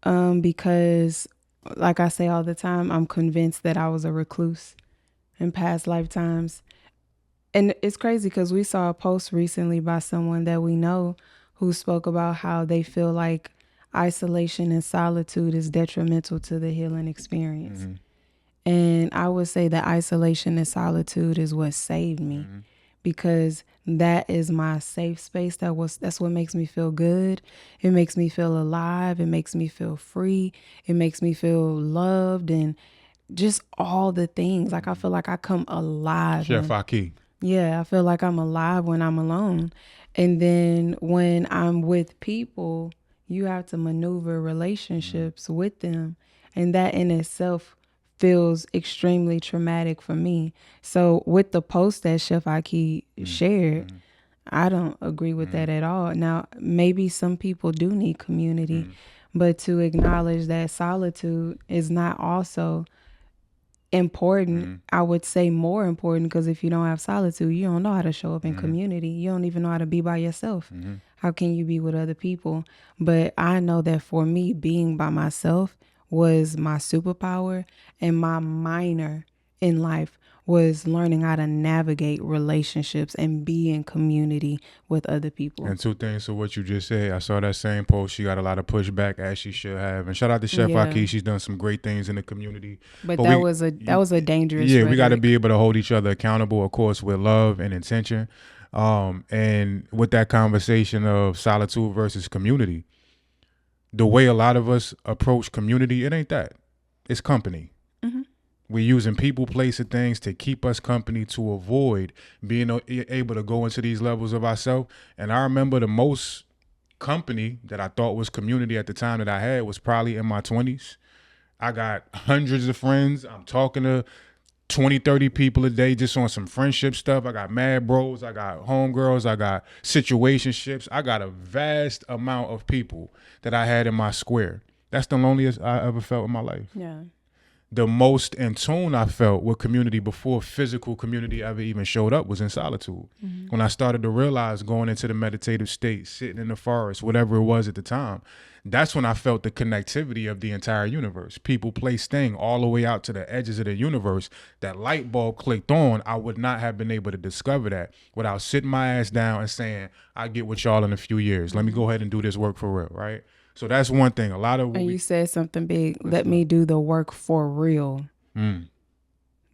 Because like I say all the time, I'm convinced that I was a recluse in past lifetimes. And it's crazy because we saw a post recently by someone that we know who spoke about how they feel like isolation and solitude is detrimental to the healing experience. And I would say that isolation and solitude is what saved me because that is my safe space. That's what makes me feel good. It makes me feel alive. It makes me feel free. It makes me feel loved and just all the things. Like I feel like I come alive. Chef Aki. Yeah, I feel like I'm alive when I'm alone. And then when I'm with people, you have to maneuver relationships with them. And that in itself feels extremely traumatic for me. So with the post that Chef Aki shared, I don't agree with that at all. Now, maybe some people do need community, but to acknowledge that solitude is not also important, I would say more important, because if you don't have solitude, you don't know how to show up in community. You don't even know how to be by yourself. How can you be with other people? But I know that for me, being by myself was my superpower, and my minor in life was learning how to navigate relationships and be in community with other people. And two things to what you just said. I saw that same post. She got a lot of pushback, as she should have. And shout out to Chef Aki. She's done some great things in the community. But that was a dangerous. Yeah, we got to be able to hold each other accountable, of course, with love and intention. And with that conversation of solitude versus community, the way a lot of us approach community, it ain't that. It's company. We're using people, place, and things to keep us company to avoid being able to go into these levels of ourselves. And I remember the most company that I thought was community at the time that I had was probably in my 20s. I got hundreds of friends. I'm talking to 20, 30 people a day just on some friendship stuff. I got mad bros. I got homegirls. I got situationships. I got a vast amount of people that I had in my square. That's the loneliest I ever felt in my life. Yeah. The most in tune I felt with community before physical community ever even showed up was in solitude. When I started to realize going into the meditative state, sitting in the forest, whatever it was at the time, that's when I felt the connectivity of the entire universe. People, place, thing, all the way out to the edges of the universe. That light bulb clicked on. I would not have been able to discover that without sitting my ass down and saying, I'll get with y'all in a few years. Let me go ahead and do this work for real, right? So that's one thing. A lot of and you said something big. Let me do the work for real.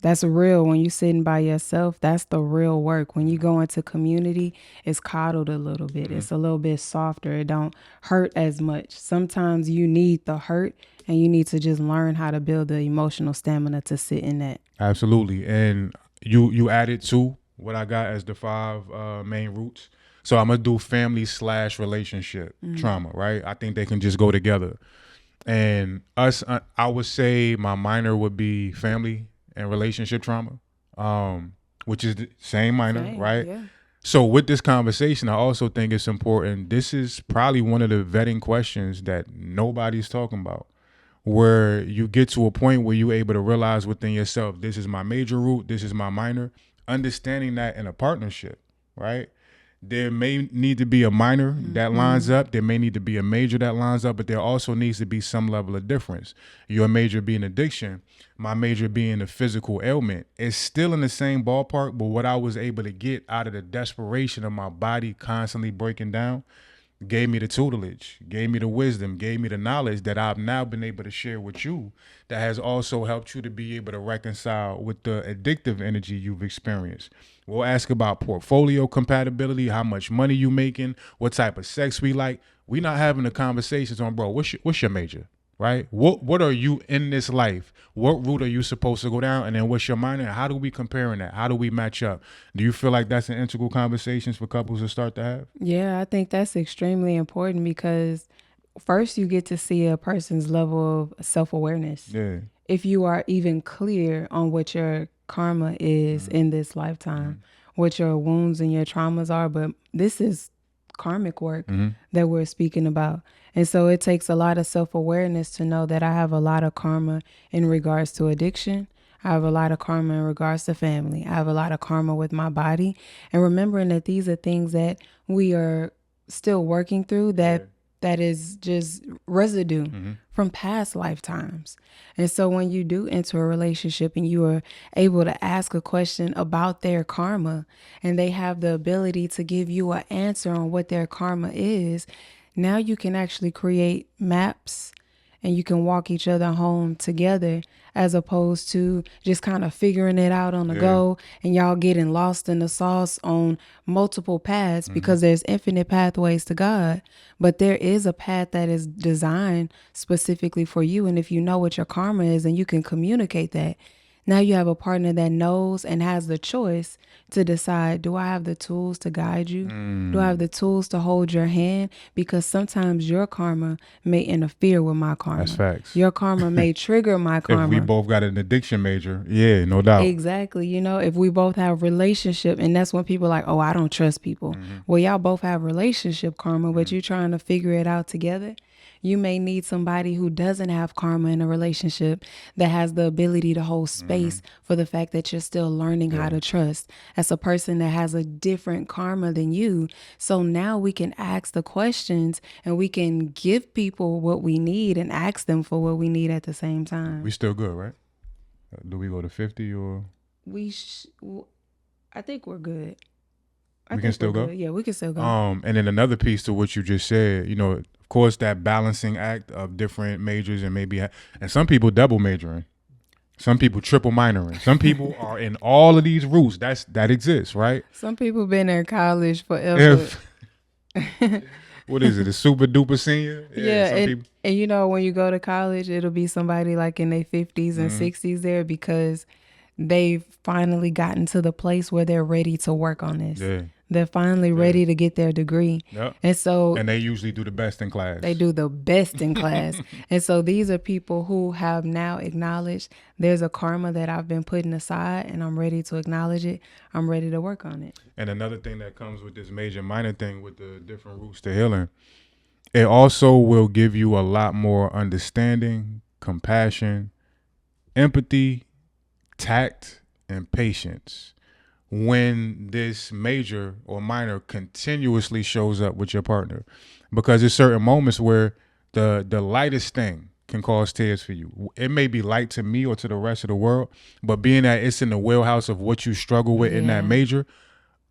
That's real. When you sitting by yourself, that's the real work. When you go into community, it's coddled a little bit. It's a little bit softer. It don't hurt as much. Sometimes you need the hurt, and you need to just learn how to build the emotional stamina to sit in that. Absolutely. And you added to what I got as the 5 main roots. So I'm going to do family/relationship trauma, right? I think they can just go together. And I would say my minor would be family and relationship trauma, which is the same minor, right? Yeah. So with this conversation, I also think it's important. This is probably one of the vetting questions that nobody's talking about, where you get to a point where you're able to realize within yourself, this is my major root, this is my minor, understanding that in a partnership, right? There may need to be a minor that lines up. There may need to be a major that lines up, but there also needs to be some level of difference. Your major being addiction, my major being a physical ailment. It's still in the same ballpark, but what I was able to get out of the desperation of my body constantly breaking down gave me the tutelage, gave me the wisdom, gave me the knowledge that I've now been able to share with you, that has also helped you to be able to reconcile with the addictive energy you've experienced. We'll ask about portfolio compatibility, how much money you making, what type of sex we like. We not having the conversations on, bro, what's your major, right? What are you in this life? What route are you supposed to go down? And then what's your minor? How do we compare in that? How do we match up? Do you feel like that's an integral conversations for couples to start to have? Yeah, I think that's extremely important because first you get to see a person's level of self-awareness. Yeah. if you are even clear on what your karma is in this lifetime, what your wounds and your traumas are. But this is karmic work that we're speaking about. And so it takes a lot of self-awareness to know that I have a lot of karma in regards to addiction. I have a lot of karma in regards to family. I have a lot of karma with my body. And remembering that these are things that we are still working through, that is just residue from past lifetimes. And so when you do enter a relationship and you are able to ask a question about their karma and they have the ability to give you an answer on what their karma is, now you can actually create maps and you can walk each other home together, as opposed to just kind of figuring it out on the go and y'all getting lost in the sauce on multiple paths, because there's infinite pathways to God, but there is a path that is designed specifically for you. And if you know what your karma is and you can communicate that, now you have a partner that knows and has the choice to decide, do I have the tools to guide you? Do I have the tools to hold your hand? Because sometimes your karma may interfere with my karma. That's facts. Your karma may trigger my karma. If we both got an addiction major, yeah, no doubt. Exactly. You know, if we both have relationship, and that's when people are like, oh, I don't trust people. Well, y'all both have relationship karma, but you're trying to figure it out together. You may need somebody who doesn't have karma in a relationship that has the ability to hold space for the fact that you're still learning how to trust. As a person that has a different karma than you. So now we can ask the questions and we can give people what we need and ask them for what we need at the same time. We still good, right? Do we go to 50 or? I think we're good. We can still go? Yeah, we can still go. And then another piece to what you just said, you know, of course, that balancing act of different majors and maybe, and some people double majoring, some people triple minoring, some people are in all of these routes that exists, right? Some people been in college forever. What is it? A super duper senior? Yeah, and you know, when you go to college, it'll be somebody like in their 50s and 60s there, because they've finally gotten to the place where they're ready to work on this. Yeah. They're finally ready to get their degree. Yep. And they usually do the best in class. They do the best in class. And so these are people who have now acknowledged there's a karma that I've been putting aside and I'm ready to acknowledge it. I'm ready to work on it. And another thing that comes with this major minor thing with the different routes to healing, it also will give you a lot more understanding, compassion, empathy, tact, and patience when this major or minor continuously shows up with your partner. Because there's certain moments where the lightest thing can cause tears for you. It may be light to me or to the rest of the world, but being that it's in the wheelhouse of what you struggle with in that major,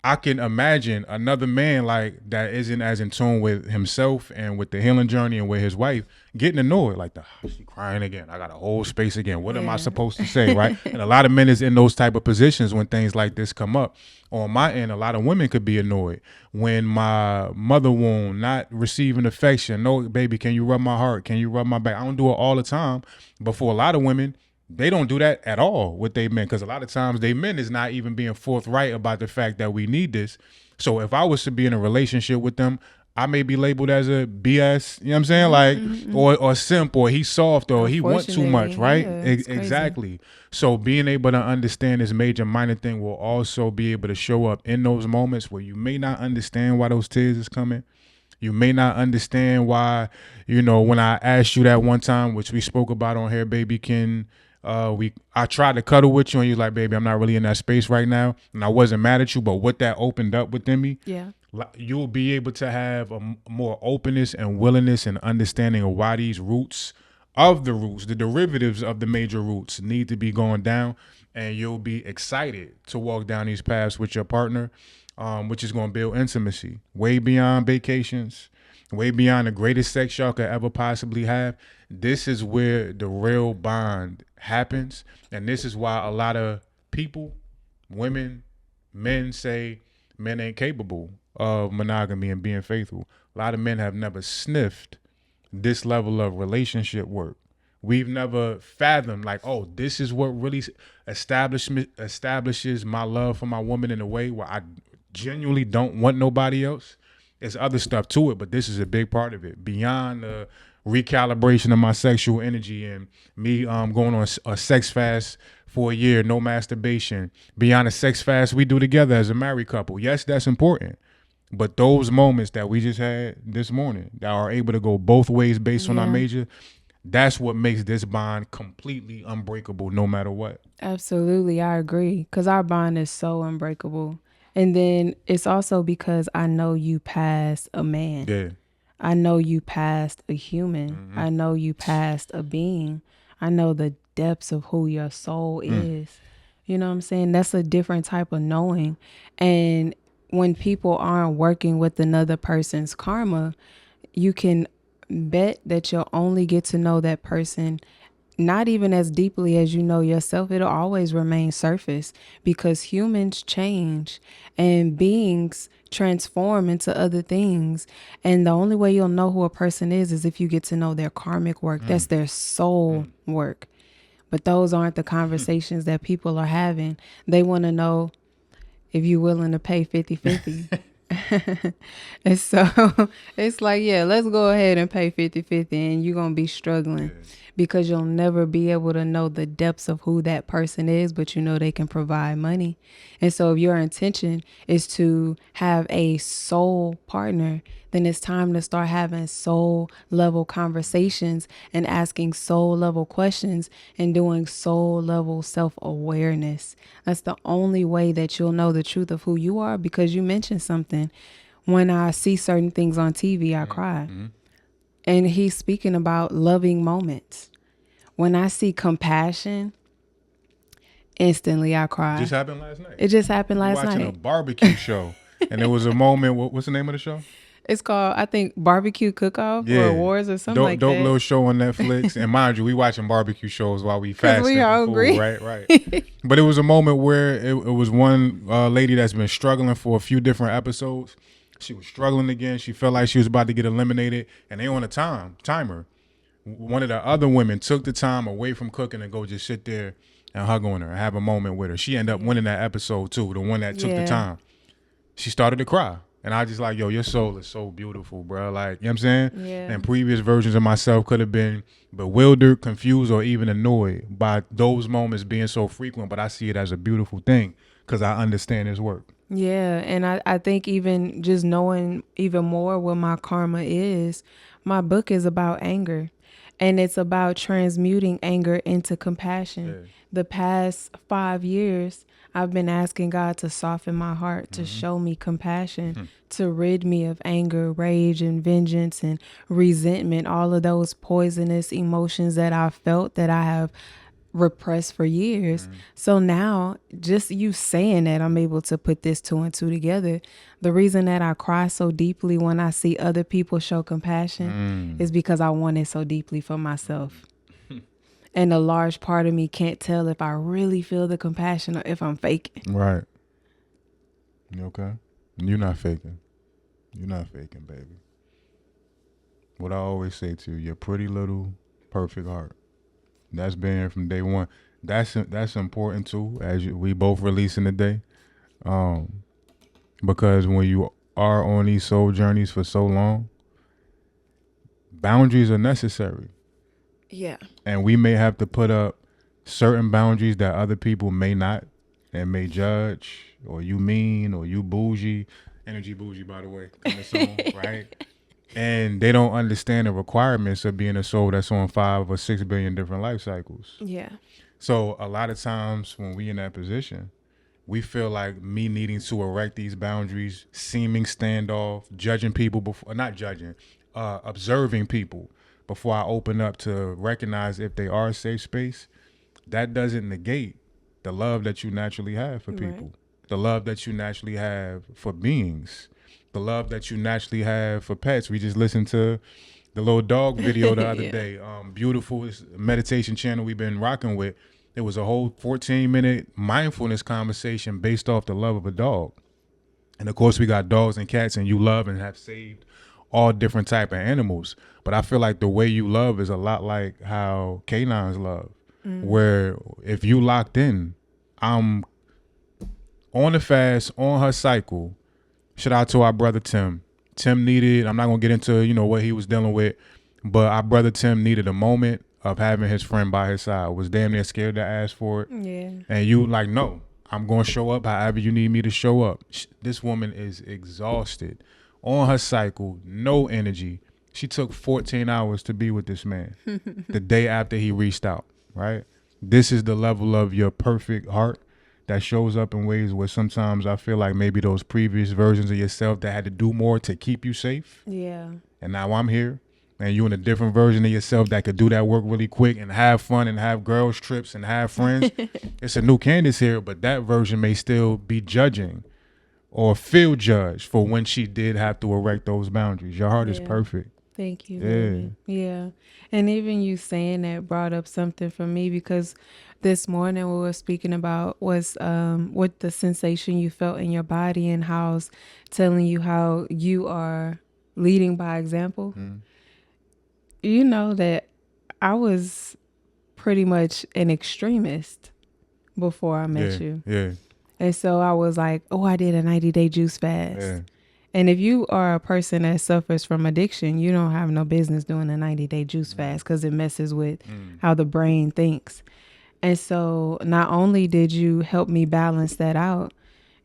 I can imagine another man like that isn't as in tune with himself and with the healing journey and with his wife getting annoyed, like, she crying again. I got a whole space again. What am I supposed to say, right? And a lot of men is in those type of positions when things like this come up. On my end, a lot of women could be annoyed when my mother wound not receiving affection. No, baby, can you rub my heart? Can you rub my back? I don't do it all the time, but for a lot of women, they don't do that at all with they men, because a lot of times they men is not even being forthright about the fact that we need this. So if I was to be in a relationship with them, I may be labeled as a BS, you know what I'm saying? Like, or simp, or he's soft, or he wants too much, right? Exactly. So being able to understand this major minor thing will also be able to show up in those moments where you may not understand why those tears is coming. You may not understand why, you know, when I asked you that one time, which we spoke about on here, baby, I tried to cuddle with you and you're like, baby, I'm not really in that space right now. And I wasn't mad at you, but what that opened up within me, you'll be able to have a more openness and willingness and understanding of why these roots, the derivatives of the major roots need to be going down. And you'll be excited to walk down these paths with your partner, which is going to build intimacy way beyond vacations, way beyond the greatest sex y'all could ever possibly have. This is where the real bond happens. And this is why a lot of people, women, men say men ain't capable of monogamy and being faithful. A lot of men have never sniffed this level of relationship work. We've never fathomed like, oh, this is what really establishes my love for my woman in a way where I genuinely don't want nobody else. There's other stuff to it, but this is a big part of it. Beyond the recalibration of my sexual energy, and me going on a sex fast for a year, no masturbation, beyond a sex fast we do together as a married couple. Yes, that's important. But those moments that we just had this morning that are able to go both ways based on our Yeah. major, that's what makes this bond completely unbreakable no matter what. Absolutely, I agree. Because our bond is so unbreakable. And then it's also because I know you past a man. Yeah. I know you past a human. I know you past a being. I know the depths of who your soul is. You know what I'm saying? That's a different type of knowing. And when people aren't working with another person's karma, you can bet that you'll only get to know that person not even as deeply as you know yourself. It'll always remain surface because humans change and beings transform into other things. And the only way you'll know who a person is if you get to know their karmic work. That's their soul work. But those aren't the conversations that people are having. They want to know if you're willing to pay 50-50. And so it's like, yeah, let's go ahead and pay 50-50 and you're going to be struggling because you'll never be able to know the depths of who that person is, but you know they can provide money. And so if your intention is to have a soul partner, then it's time to start having soul level conversations and asking soul level questions and doing soul level self-awareness. That's the only way that you'll know the truth of who you are, because you mentioned something. When I see certain things on TV, I cry. And he's speaking about loving moments. When I see compassion, instantly I cry. Just happened last night. It just happened last Watching night. a barbecue show, and there was a moment. What's the name of the show? It's called, I think, Barbecue Cook-Off or Awards or something like that. Dope little show on Netflix. And mind you, we watching barbecue shows while we fasting. we hungry. Food, right. But it was a moment where it was one lady that's been struggling for a few different episodes. She was struggling again. She felt like she was about to get eliminated, and they on a timer. One of the other women took the time away from cooking and go just sit there and hug on her and have a moment with her. She ended up winning that episode too, the one that took the time. She started to cry. And I just like, yo, your soul is so beautiful, bro. Like, you know what I'm saying? Yeah. And previous versions of myself could have been bewildered, confused, or even annoyed by those moments being so frequent. But I see it as a beautiful thing because I understand his work. Yeah. And I think even just knowing even more what my karma is, my book is about anger. And it's about transmuting anger into compassion. Yeah. The past 5 years, I've been asking God to soften my heart, to show me compassion, to rid me of anger, rage, and vengeance and resentment, all of those poisonous emotions that I felt that I have repressed for years. So now, just you saying that, I'm able to put this 2 and 2 together. The reason that I cry so deeply when I see other people show compassion is because I want it so deeply for myself. And a large part of me can't tell if I really feel the compassion or if I'm faking. Right. You okay? You're not faking. You're not faking, baby. What I always say to you, your pretty little perfect heart. That's been here from day one. That's important too, as we both releasing today. Because when you are on these soul journeys for so long, boundaries are necessary. Yeah. And we may have to put up certain boundaries that other people may not and may judge, or you mean, or you bougie. Energy bougie, by the way, coming soon, right? And they don't understand the requirements of being a soul that's on 5 or 6 billion different life cycles. Yeah. So a lot of times when we in that position, we feel like me needing to erect these boundaries, seeming standoff, judging people before, not judging, observing people before I open up to recognize if they are a safe space. That doesn't negate the love that you naturally have for people, the love that you naturally have for beings, the love that you naturally have for pets. We just listened to the little dog video the other day. Beautiful meditation channel we've been rocking with. It was a whole 14-minute mindfulness conversation based off the love of a dog. And of course, we got dogs and cats, and you love and have saved all different type of animals. But I feel like the way you love is a lot like how canines love, where if you locked in, I'm on the fast, on her cycle. Shout out to our brother Tim. Tim needed, I'm not going to get into, what he was dealing with, But our brother Tim needed a moment of having his friend by his side. Was damn near scared to ask for it. Yeah. And you like, no, I'm going to show up however you need me to show up. This woman is exhausted on her cycle, no energy. She took 14 hours to be with this man the day after he reached out, right? This is the level of your perfect heart that shows up in ways where sometimes I feel like maybe those previous versions of yourself that had to do more to keep you safe. Yeah. And now I'm here and you in a different version of yourself that could do that work really quick and have fun and have girls trips and have friends. It's a new Candyss here, but that version may still be judging or feel judged for when she did have to erect those boundaries. Your heart is perfect. Thank you, Yeah. baby. Yeah. And even you saying that brought up something for me, because this morning we were speaking about was what the sensation you felt in your body and how's telling you how you are leading by example. You know that I was pretty much an extremist before I met you. Yeah. And so I was like, oh, I did a 90-day juice fast. Yeah. And if you are a person that suffers from addiction, you don't have no business doing a 90-day juice fast because it messes with how the brain thinks. And so not only did you help me balance that out,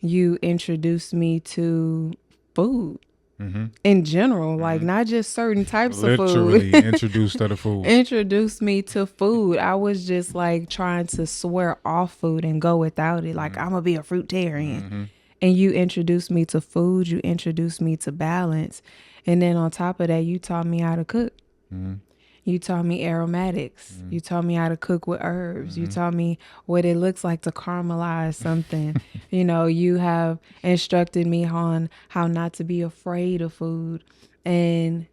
you introduced me to food in general, like not just certain types of food. Literally introduced her to food. Introduced me to food. I was just like trying to swear off food and go without it. Like I'm gonna be a fruitarian. And you introduced me to food. You introduced me to balance. And then on top of that, you taught me how to cook. You taught me aromatics. You taught me how to cook with herbs. You taught me what it looks like to caramelize something. You know, you have instructed me on how not to be afraid of food. And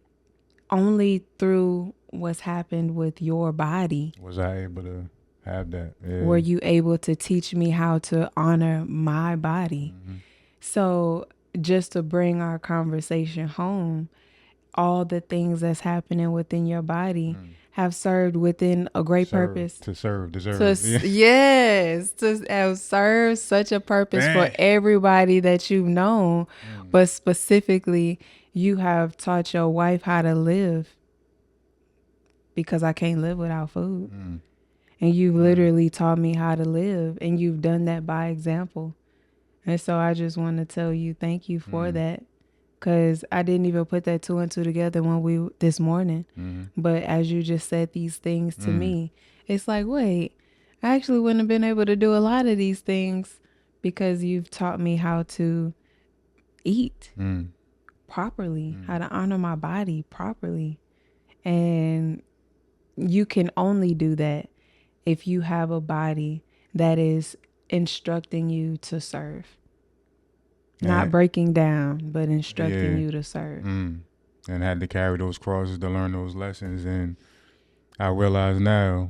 only through what's happened with your body was I able to have that. Yeah. Were you able to teach me how to honor my body? So just to bring our conversation home, all the things that's happening within your body have served within a great purpose. To serve, deserve. Yes, to have served such a purpose for everybody that you've known. But specifically, you have taught your wife how to live, because I can't live without food. And you've literally taught me how to live, and you've done that by example. And so I just want to tell you thank you for that, because I didn't even put that two and two together this morning. But as you just said these things to me, it's like, wait, I actually wouldn't have been able to do a lot of these things because you've taught me how to eat properly, how to honor my body properly. And you can only do that if you have a body that is instructing you to serve. Not breaking down, but instructing you to serve. And had to carry those crosses to learn those lessons. And I realize now,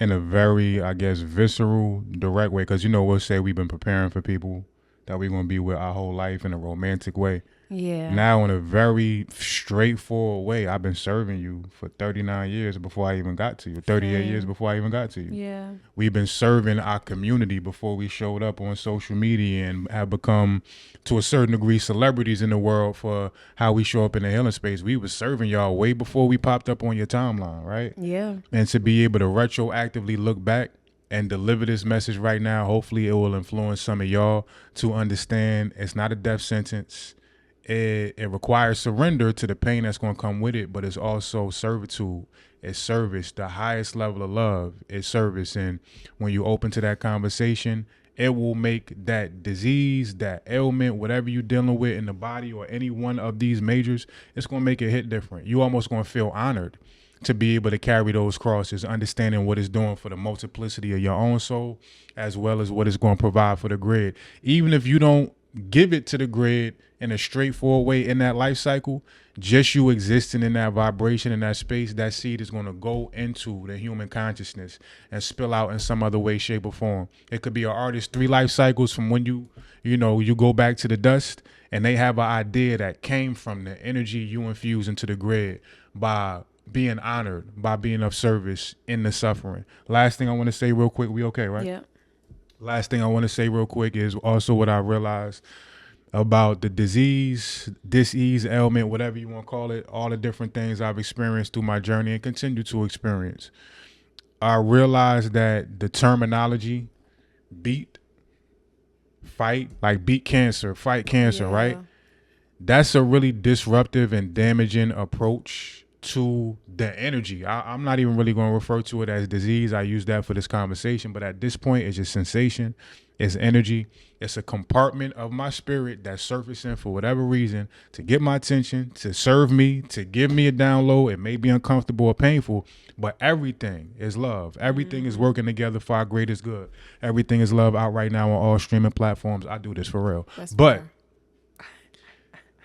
in a very, I guess, visceral, direct way, because, you know, we'll say we've been preparing for people that we're going to be with our whole life in a romantic way. Yeah. Now, in a very straightforward way, I've been serving you for 39 years before I even got to you, 38 years before I even got to you. Yeah. We've been serving our community before we showed up on social media and have become, to a certain degree, celebrities in the world for how we show up in the healing space. We were serving y'all way before we popped up on your timeline, right? Yeah. And to be able to retroactively look back and deliver this message right now, hopefully it will influence some of y'all to understand it's not a death sentence. It requires surrender to the pain that's going to come with it, but it's also servitude. It's service. The highest level of love is service. And when you open to that conversation, it will make that disease, that ailment, whatever you're dealing with in the body or any one of these majors, it's going to make it hit different. You almost going to feel honored to be able to carry those crosses, understanding what it's doing for the multiplicity of your own soul, as well as what it's going to provide for the grid. Even if you don't give it to the grid in a straightforward way in that life cycle, just you existing in that vibration, in that space, that seed is going to go into the human consciousness and spill out in some other way, shape, or form. It could be an artist 3 life cycles from when you go back to the dust, and they have an idea that came from the energy you infuse into the grid by being honored, by being of service in the suffering. Last thing I want to say real quick, we okay, right? Yeah. Last thing I want to say real quick is also what I realized about the disease, dis-ease, ailment, whatever you want to call it, all the different things I've experienced through my journey and continue to experience. I realized that the terminology beat, fight, like beat cancer, fight cancer, right? That's a really disruptive and damaging approach to the energy. I'm not even really going to refer to it as disease. I use that for this conversation, but at this point, it's just sensation, it's energy, it's a compartment of my spirit that's surfacing for whatever reason to get my attention, to serve me, to give me a download. It may be uncomfortable or painful, but everything is love. Everything is working together for our greatest good. Everything is love out right now on all streaming platforms. I do this for real. But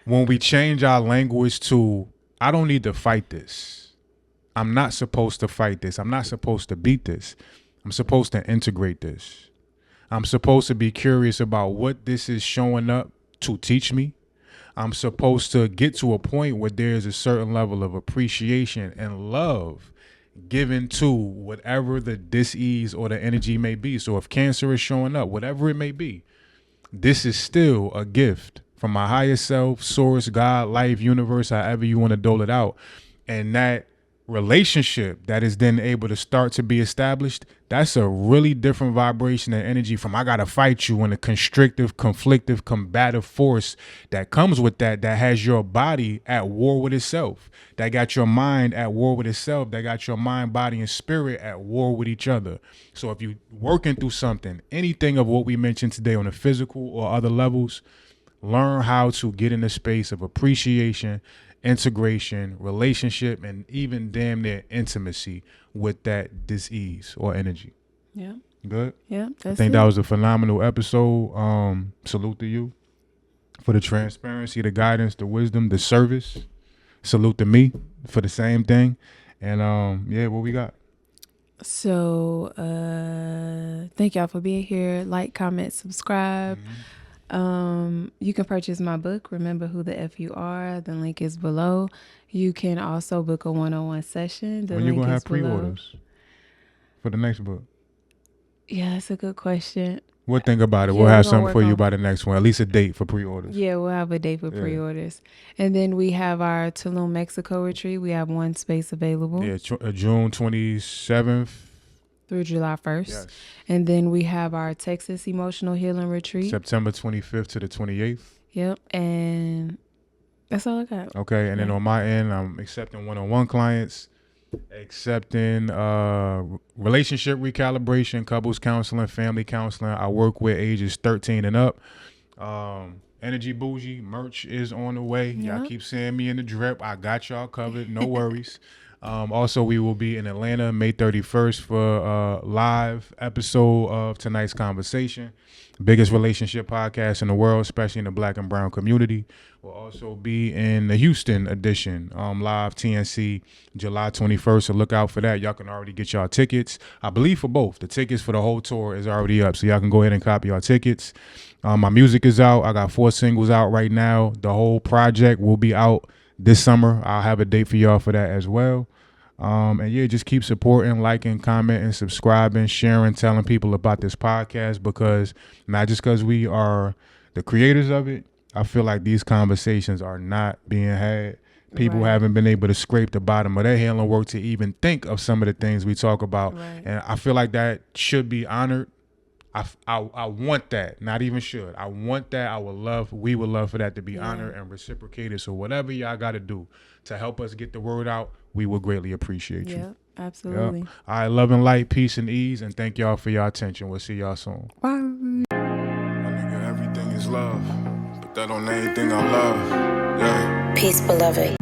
when we change our language to, I don't need to fight this. I'm not supposed to fight this. I'm not supposed to beat this. I'm supposed to integrate this. I'm supposed to be curious about what this is showing up to teach me. I'm supposed to get to a point where there's a certain level of appreciation and love given to whatever the dis-ease or the energy may be. So if cancer is showing up, whatever it may be, this is still a gift from my higher self, source, God, life, universe, however you want to dole it out. And that relationship that is then able to start to be established, that's a really different vibration and energy from I gotta fight you, and a constrictive, conflictive, combative force that comes with that has your body at war with itself, that got your mind at war with itself, that got your mind, body, and spirit at war with each other. So if you're working through something, anything of what we mentioned today on the physical or other levels, learn how to get in the space of appreciation, integration, relationship, and even damn near intimacy with that dis-ease or energy. Yeah. Good? Yeah. I think that was a phenomenal episode. Salute to you for the transparency, the guidance, the wisdom, the service. Salute to me for the same thing. And yeah, what we got? So thank y'all for being here. Like, comment, subscribe. You can purchase my book, Remember Who the F You Are. The link is below. You can also book a one-on-one session. The when link you gonna is have pre-orders for the next book? Yeah, that's a good question. We'll think about it. Yeah, we'll have we're gonna something for you by the next one. At least a date for pre-orders. Yeah, we'll have a date for pre-orders. And then we have our Tulum, Mexico retreat. We have one space available. Yeah, June 27th. Through July 1st. Yes. And then we have our Texas Emotional Healing Retreat. September 25th to the 28th. Yep. And that's all I got. Okay. And then on my end, I'm accepting one-on-one clients, accepting relationship recalibration, couples counseling, family counseling. I work with ages 13 and up. Energy Bougie merch is on the way. Yep. Y'all keep seeing me in the drip. I got y'all covered. No worries. Also, we will be in Atlanta May 31st for a live episode of tonight's conversation. Biggest relationship podcast in the world, especially in the Black and brown community. We'll also be in the Houston edition, live TNC July 21st. So look out for that. Y'all can already get y'all tickets. I believe for both. The tickets for the whole tour is already up. So y'all can go ahead and copy y'all tickets. My music is out. I got 4 singles out right now. The whole project will be out this summer. I'll have a date for y'all for that as well. And yeah, just keep supporting, liking, commenting, subscribing, sharing, telling people about this podcast, because not just because we are the creators of it, I feel like these conversations are not being had. People haven't been able to scrape the bottom of their healing work to even think of some of the things we talk about. And I feel like that should be honored. I want that, not even should. I want that. We would love for that to be honored and reciprocated. So whatever y'all got to do to help us get the word out, we would greatly appreciate you. Yeah, absolutely. Yep. All right, love and light, peace and ease, and thank y'all for your attention. We'll see y'all soon. Bye. My nigga, everything is love, but that on anything I love. Yeah. Peace, beloved.